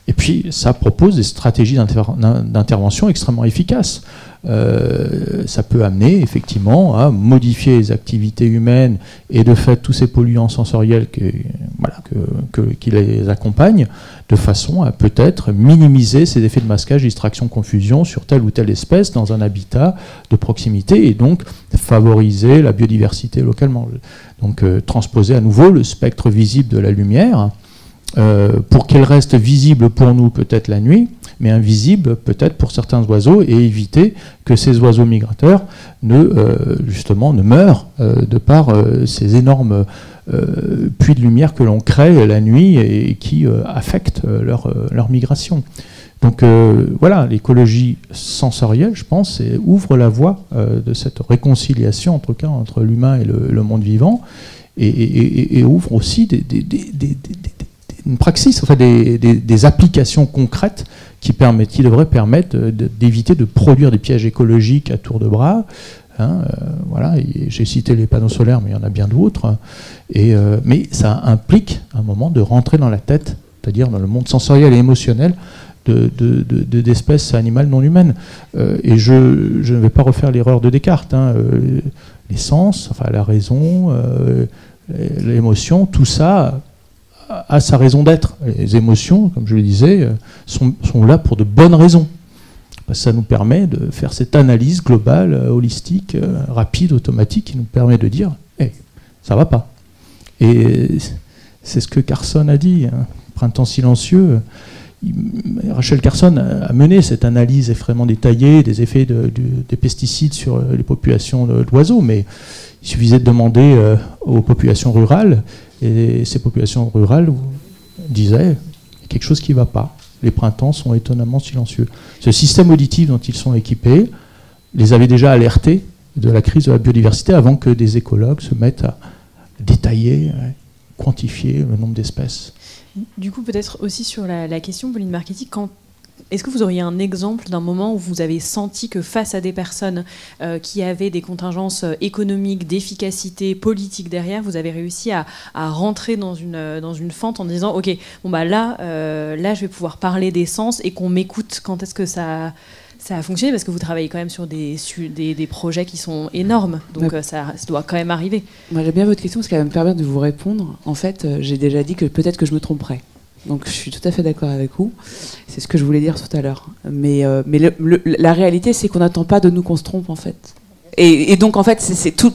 Et puis, ça propose des stratégies d'intervention extrêmement efficaces. Ça peut amener, effectivement, à modifier les activités humaines et, de fait, tous ces polluants sensoriels qui les accompagnent, de façon à peut-être minimiser ces effets de masquage, distraction, confusion sur telle ou telle espèce dans un habitat de proximité et donc favoriser la biodiversité localement. Donc, transposer à nouveau le spectre visible de la lumière, pour qu'elle reste visible pour nous peut-être la nuit, mais invisible peut-être pour certains oiseaux, et éviter que ces oiseaux migrateurs ne meurent de par ces énormes puits de lumière que l'on crée la nuit et qui affectent leur migration. Donc voilà, l'écologie sensorielle, je pense, ouvre la voie de cette réconciliation, en tout cas, entre l'humain et le monde vivant, et ouvre aussi une praxis, enfin des applications concrètes qui devraient permettre d'éviter de produire des pièges écologiques à tour de bras. Voilà, j'ai cité les panneaux solaires, mais il y en a bien d'autres. Mais ça implique un moment de rentrer dans la tête, c'est-à-dire dans le monde sensoriel et émotionnel d'espèces animales non humaines. Et je ne vais pas refaire l'erreur de Descartes. Les sens, enfin la raison, l'émotion, tout ça a sa raison d'être. Les émotions, comme je le disais, sont là pour de bonnes raisons. Parce que ça nous permet de faire cette analyse globale, holistique, rapide, automatique, qui nous permet de dire hey, ça va pas. Et c'est ce que Carson a dit, hein. Printemps silencieux. Rachel Carson a mené cette analyse extrêmement détaillée des effets des pesticides sur les populations d'oiseaux, mais il suffisait de demander aux populations rurales, et ces populations rurales disaient quelque chose qui ne va pas. Les printemps sont étonnamment silencieux. Ce système auditif dont ils sont équipés les avait déjà alertés de la crise de la biodiversité avant que des écologues se mettent à détailler, quantifier le nombre d'espèces. Du coup, peut-être aussi sur la question, Pauline Marchetti, est-ce que vous auriez un exemple d'un moment où vous avez senti que face à des personnes qui avaient des contingences économiques, d'efficacité politique derrière, vous avez réussi à rentrer dans une fente en disant ok, bon bah là je vais pouvoir parler d'essence et qu'on m'écoute. Quand est-ce que ça a fonctionné, parce que vous travaillez quand même sur des projets qui sont énormes, donc ça doit quand même arriver. Moi, j'aime bien votre question parce qu'elle va me permettre de vous répondre. En fait, j'ai déjà dit que peut-être que je me tromperais. Donc je suis tout à fait d'accord avec vous. C'est ce que je voulais dire tout à l'heure. Mais la réalité, c'est qu'on n'attend pas de nous qu'on se trompe, en fait. Et donc, en fait, c'est tout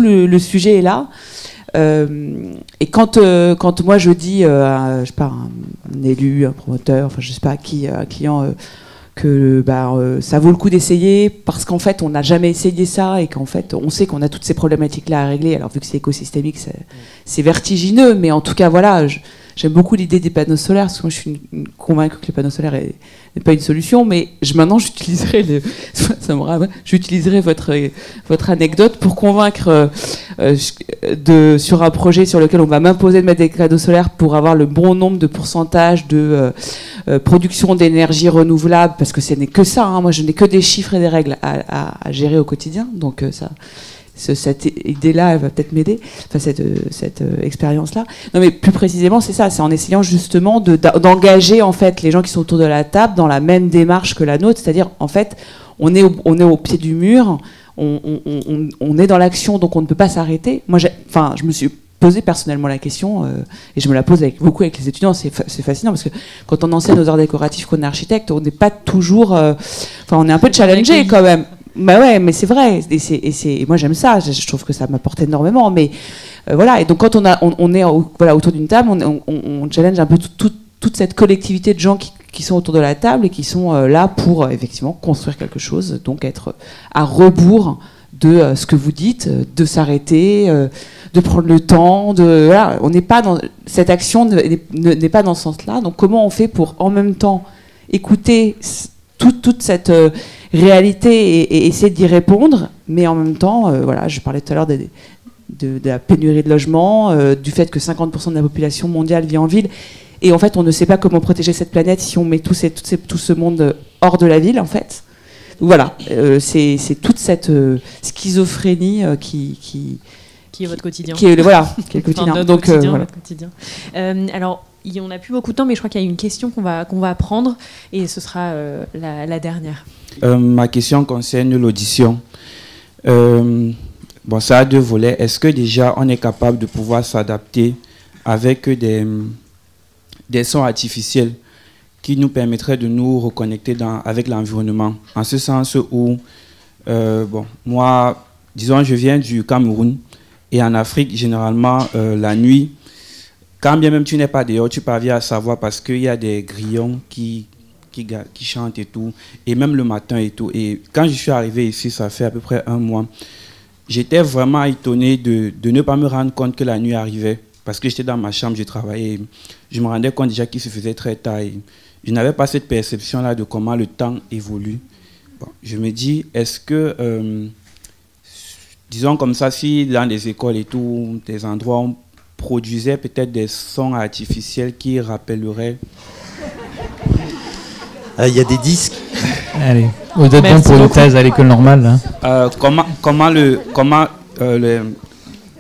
le sujet est là. Et quand moi je dis à, je sais pas, un élu, un promoteur, enfin je sais pas qui, un client, que ça vaut le coup d'essayer parce qu'en fait on n'a jamais essayé ça et qu'en fait on sait qu'on a toutes ces problématiques là à régler. Alors vu que c'est écosystémique, c'est vertigineux, mais en tout cas voilà, j'aime beaucoup l'idée des panneaux solaires parce que moi je suis convaincue que les panneaux solaires n'est pas une solution, mais maintenant j'utiliserai votre anecdote pour convaincre sur un projet sur lequel on va m'imposer de mettre des panneaux solaires pour avoir le bon nombre de pourcentage de production d'énergie renouvelable, parce que ce n'est que ça, hein. Moi je n'ai que des chiffres et des règles à gérer au quotidien, donc cette idée-là, elle va peut-être m'aider, enfin cette expérience-là. Non, mais plus précisément, c'est ça, c'est en essayant justement d'engager en fait les gens qui sont autour de la table dans la même démarche que la nôtre, c'est-à-dire en fait, on est au pied du mur, on est dans l'action, donc on ne peut pas s'arrêter. Moi, je me suis posé personnellement la question, et je me la pose beaucoup avec les étudiants. C'est fascinant parce que quand on enseigne aux arts décoratifs, qu'on est architecte, on n'est pas toujours, on est un peu challengé quand même. Bah ouais, mais c'est vrai, et moi j'aime ça, je trouve que ça m'apporte énormément, mais voilà, et donc quand on est autour d'une table, on challenge un peu toute cette collectivité de gens qui sont autour de la table et qui sont là pour effectivement construire quelque chose, donc être à rebours de ce que vous dites, de s'arrêter, de prendre le temps, voilà, on n'est pas dans cette action, n'est pas dans ce sens-là, donc comment on fait pour en même temps écouter toute cette réalité et essayer d'y répondre, mais en même temps, voilà, je parlais tout à l'heure de la pénurie de logement, du fait que 50% de la population mondiale vit en ville, et en fait, on ne sait pas comment protéger cette planète si on met tout ce monde hors de la ville, en fait. Voilà, c'est toute cette schizophrénie qui est votre quotidien. Qui est le quotidien. Enfin, donc, quotidien, voilà. Votre quotidien. Alors, on n'a plus beaucoup de temps, mais je crois qu'il y a une question qu'on va prendre, et ce sera la dernière. Ma question concerne l'audition. Ça a deux volets. Est-ce que déjà on est capable de pouvoir s'adapter avec des sons artificiels qui nous permettraient de nous reconnecter avec l'environnement? En ce sens où, moi, disons, je viens du Cameroun, et en Afrique, généralement, la nuit, quand bien même tu n'es pas dehors, tu parviens à savoir parce qu'il y a des grillons qui chantent et tout, et même le matin et tout. Et quand je suis arrivé ici, ça fait à peu près 1 mois, j'étais vraiment étonné de ne pas me rendre compte que la nuit arrivait, parce que j'étais dans ma chambre, je travaillais, je me rendais compte déjà qu'il se faisait très tard, et je n'avais pas cette perception-là de comment le temps évolue. Bon, je me dis, est-ce que, disons comme ça, si dans des écoles et tout, des endroits, on produisait peut-être des sons artificiels qui rappelleraient... Il y a des disques. Allez, vous êtes bon pour une thèse à l'école normale. Hein. Comment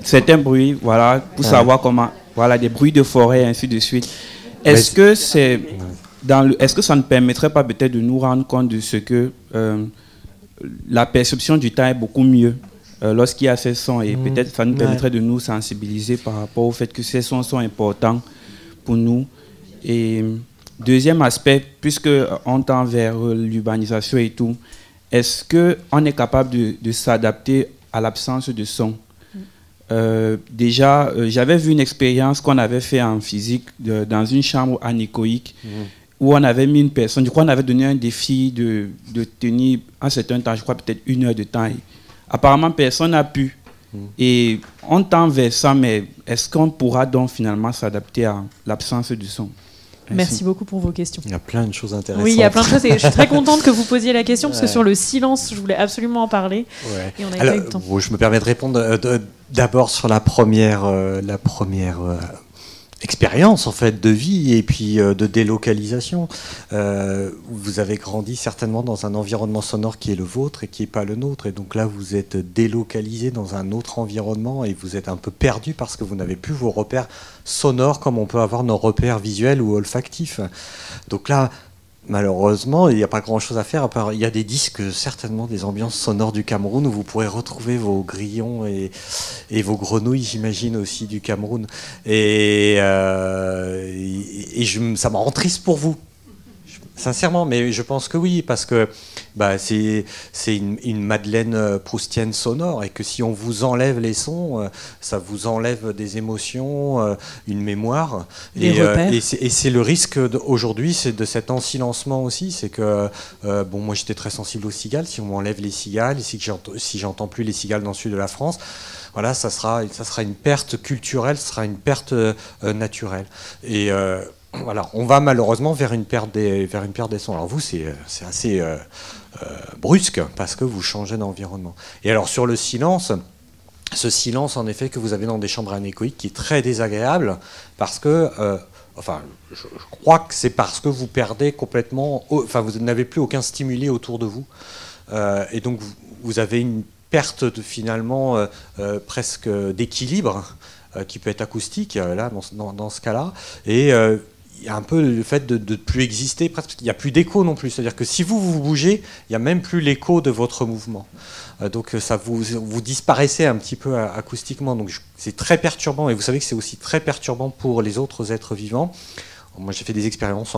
certains bruits, voilà, pour savoir comment, voilà, des bruits de forêt, ainsi de suite. Est-ce que est-ce que ça ne permettrait pas peut-être de nous rendre compte de ce que la perception du temps est beaucoup mieux lorsqu'il y a ces sons, et peut-être ça nous permettrait de nous sensibiliser par rapport au fait que ces sons sont importants pour nous. Et deuxième aspect, puisque on tend vers l'urbanisation et tout, est-ce qu'on est capable de s'adapter à l'absence de son? Déjà, j'avais vu une expérience qu'on avait fait en physique dans une chambre anéchoïque où on avait mis une personne, je crois qu'on avait donné un défi de tenir un certain temps, je crois peut-être 1 heure de temps. Et apparemment, personne n'a pu. Et on tend vers ça, mais est-ce qu'on pourra donc finalement s'adapter à l'absence du son? Merci beaucoup pour vos questions. Il y a plein de choses intéressantes. Oui, il y a plein de choses et je suis très contente que vous posiez la question parce que sur le silence, je voulais absolument en parler. Ouais. Et on n'a pas eu le temps. Je me permets de répondre d'abord sur la première expérience en fait de vie et puis de délocalisation. Vous avez grandi certainement dans un environnement sonore qui est le vôtre et qui n'est pas le nôtre, et donc là vous êtes délocalisé dans un autre environnement et vous êtes un peu perdu parce que vous n'avez plus vos repères sonores comme on peut avoir nos repères visuels ou olfactifs. Donc là, malheureusement, il n'y a pas grand-chose à faire, à part, il y a des disques, certainement des ambiances sonores du Cameroun où vous pourrez retrouver vos grillons et vos grenouilles, j'imagine, aussi du Cameroun. Ça me rend triste pour vous. Sincèrement, mais je pense que oui, parce que c'est une Madeleine proustienne sonore, et que si on vous enlève les sons, ça vous enlève des émotions, une mémoire. Et c'est le risque aujourd'hui, c'est de cet ensilencement aussi, c'est que, moi j'étais très sensible aux cigales, si on m'enlève les cigales, si j'entends plus les cigales dans le sud de la France, voilà, ça sera une perte culturelle, ça sera une perte naturelle. Et voilà, on va malheureusement vers une perte des sons. Alors vous, c'est assez brusque parce que vous changez d'environnement. Et alors sur le silence, ce silence en effet que vous avez dans des chambres anéchoïques qui est très désagréable parce que, je crois que c'est parce que vous perdez complètement, vous n'avez plus aucun stimulé autour de vous, et donc vous avez une perte finalement presque d'équilibre qui peut être acoustique là dans ce cas-là, et il y a un peu le fait de ne plus exister, presque, il n'y a plus d'écho non plus. C'est-à-dire que si vous bougez, il n'y a même plus l'écho de votre mouvement. Donc ça vous disparaissez un petit peu acoustiquement. Donc c'est très perturbant. Et vous savez que c'est aussi très perturbant pour les autres êtres vivants. Moi j'ai fait des expériences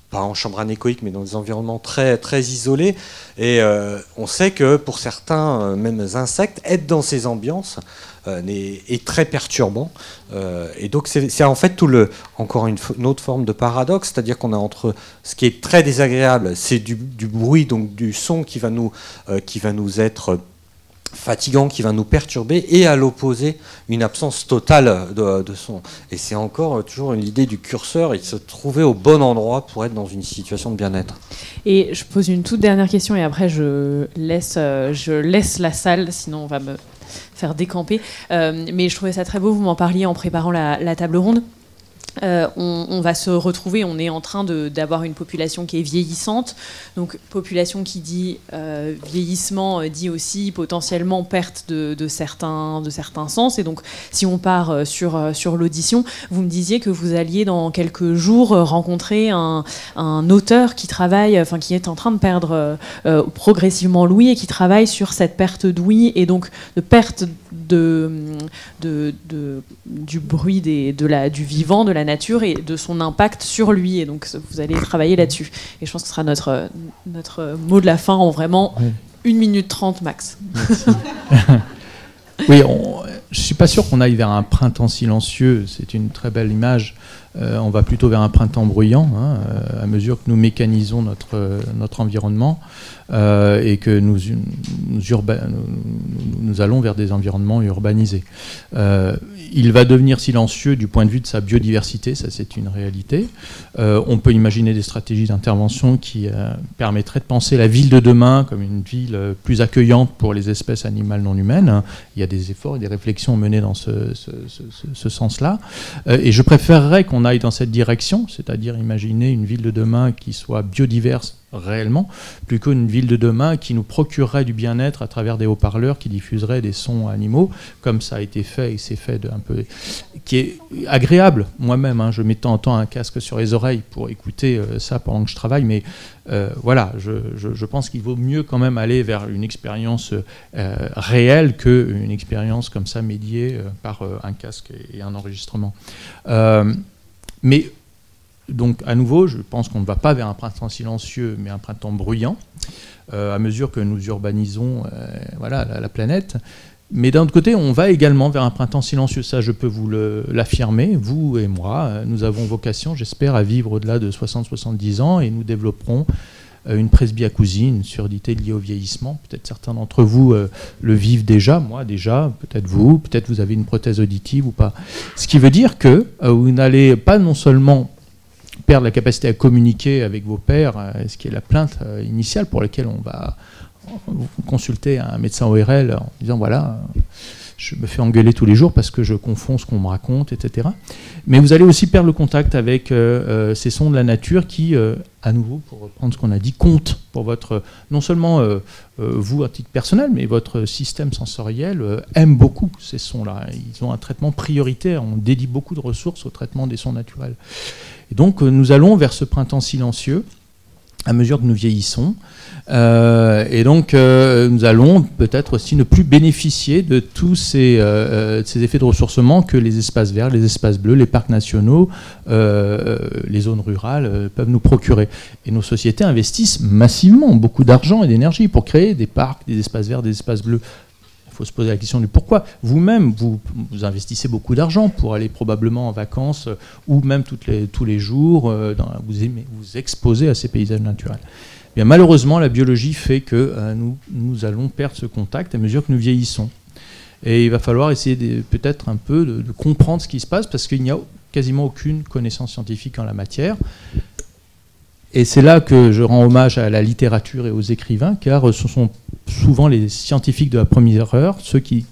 pas en chambre anéchoïque, mais dans des environnements très, très isolés. Et on sait que pour certains, même insectes, être dans ces ambiances est très perturbant. Et donc c'est en fait encore une autre forme de paradoxe, c'est-à-dire qu'on a entre ce qui est très désagréable, c'est du bruit, donc du son qui va nous être fatigant, qui va nous perturber, et à l'opposé, une absence totale de son. Et c'est encore toujours l'idée du curseur et de se trouver au bon endroit pour être dans une situation de bien-être. Et je pose une toute dernière question et après je laisse la salle, sinon on va me faire décamper. Mais je trouvais ça très beau, vous m'en parliez en préparant la table ronde. On va se retrouver, on est en train d'avoir une population qui est vieillissante, donc population qui dit vieillissement dit aussi potentiellement perte de certains sens, et donc si on part sur l'audition, vous me disiez que vous alliez dans quelques jours rencontrer un auteur qui travaille, qui est en train de perdre progressivement l'ouïe et qui travaille sur cette perte d'ouïe et donc de perte du bruit du vivant, de la nature et de son impact sur lui, et donc vous allez travailler là-dessus, et je pense que ce sera notre mot de la fin en vraiment 1 minute 30 max. Oui, je ne suis pas sûr qu'on aille vers un printemps silencieux, c'est une très belle image. On va plutôt vers un printemps bruyant, à mesure que nous mécanisons notre environnement et que nous allons vers des environnements urbanisés. Il va devenir silencieux du point de vue de sa biodiversité, ça c'est une réalité. On peut imaginer des stratégies d'intervention qui permettraient de penser la ville de demain comme une ville plus accueillante pour les espèces animales non humaines. Il y a des efforts et des réflexions menées dans ce sens-là. Et je préférerais qu'on aille dans cette direction, c'est-à-dire imaginer une ville de demain qui soit biodiverse réellement, plus qu'une ville de demain qui nous procurerait du bien-être à travers des haut-parleurs qui diffuseraient des sons animaux, comme ça a été fait et c'est fait qui est agréable. Moi-même, je mets de temps en temps un casque sur les oreilles pour écouter ça pendant que je travaille, mais voilà, je pense qu'il vaut mieux quand même aller vers une expérience réelle qu'une expérience comme ça médiée par un casque et un enregistrement. Mais donc, à nouveau, je pense qu'on ne va pas vers un printemps silencieux, mais un printemps bruyant, à mesure que nous urbanisons la planète. Mais d'un autre côté, on va également vers un printemps silencieux. Ça, je peux vous l'affirmer. Vous et moi, nous avons vocation, j'espère, à vivre au-delà de 60-70 ans et nous développerons une presbyacousie, une surdité liée au vieillissement. Peut-être certains d'entre vous le vivent déjà, moi déjà, peut-être vous avez une prothèse auditive ou pas. Ce qui veut dire que vous n'allez pas non seulement perdre la capacité à communiquer avec vos pairs, ce qui est la plainte initiale pour laquelle on va consulter un médecin ORL en disant voilà, je me fais engueuler tous les jours parce que je confonds ce qu'on me raconte, etc. Mais vous allez aussi perdre le contact avec ces sons de la nature qui, à nouveau, pour reprendre ce qu'on a dit, comptent pour votre, non seulement vous à titre personnel, mais votre système sensoriel aime beaucoup ces sons-là. Ils ont un traitement prioritaire, on dédie beaucoup de ressources au traitement des sons naturels. Et donc nous allons vers ce printemps silencieux à mesure que nous vieillissons. Et donc, nous allons peut-être aussi ne plus bénéficier de tous ces effets de ressourcement que les espaces verts, les espaces bleus, les parcs nationaux, les zones rurales peuvent nous procurer. Et nos sociétés investissent massivement beaucoup d'argent et d'énergie pour créer des parcs, des espaces verts, des espaces bleus. Il faut se poser la question du pourquoi. Vous-même, vous investissez beaucoup d'argent pour aller probablement en vacances ou même tous les jours, vous exposer à ces paysages naturels. Bien, malheureusement, la biologie fait que nous allons perdre ce contact à mesure que nous vieillissons. Et il va falloir essayer peut-être un peu de comprendre ce qui se passe parce qu'il n'y a quasiment aucune connaissance scientifique en la matière. Et c'est là que je rends hommage à la littérature et aux écrivains, car ce sont souvent les scientifiques de la première heure, ceux qui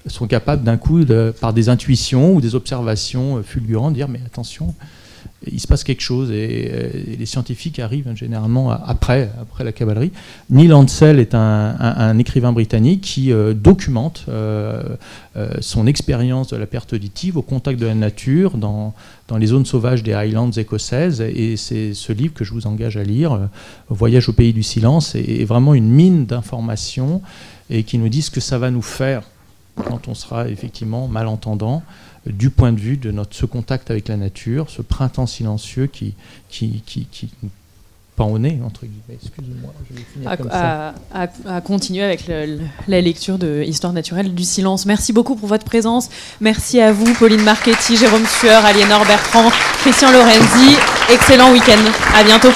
sont capables d'un coup, par des intuitions ou des observations fulgurantes, de dire mais attention, il se passe quelque chose, et les scientifiques arrivent généralement après la cavalerie. Neil Ansell est un écrivain britannique qui documente son expérience de la perte auditive au contact de la nature dans les zones sauvages des Highlands écossaises, et c'est ce livre que je vous engage à lire, Voyage au pays du silence, est vraiment une mine d'informations et qui nous dit ce que ça va nous faire quand on sera effectivement malentendant, du point de vue de ce contact avec la nature, ce printemps silencieux qui nous pend au nez, entre guillemets. Excusez-moi, je vais finir comme ça. À continuer avec la lecture de Histoire naturelle du silence. Merci beaucoup pour votre présence. Merci à vous, Pauline Marchetti, Jérôme Sueur, Aliénor Bertrand, Christian Lorenzi. Excellent week-end. À bientôt.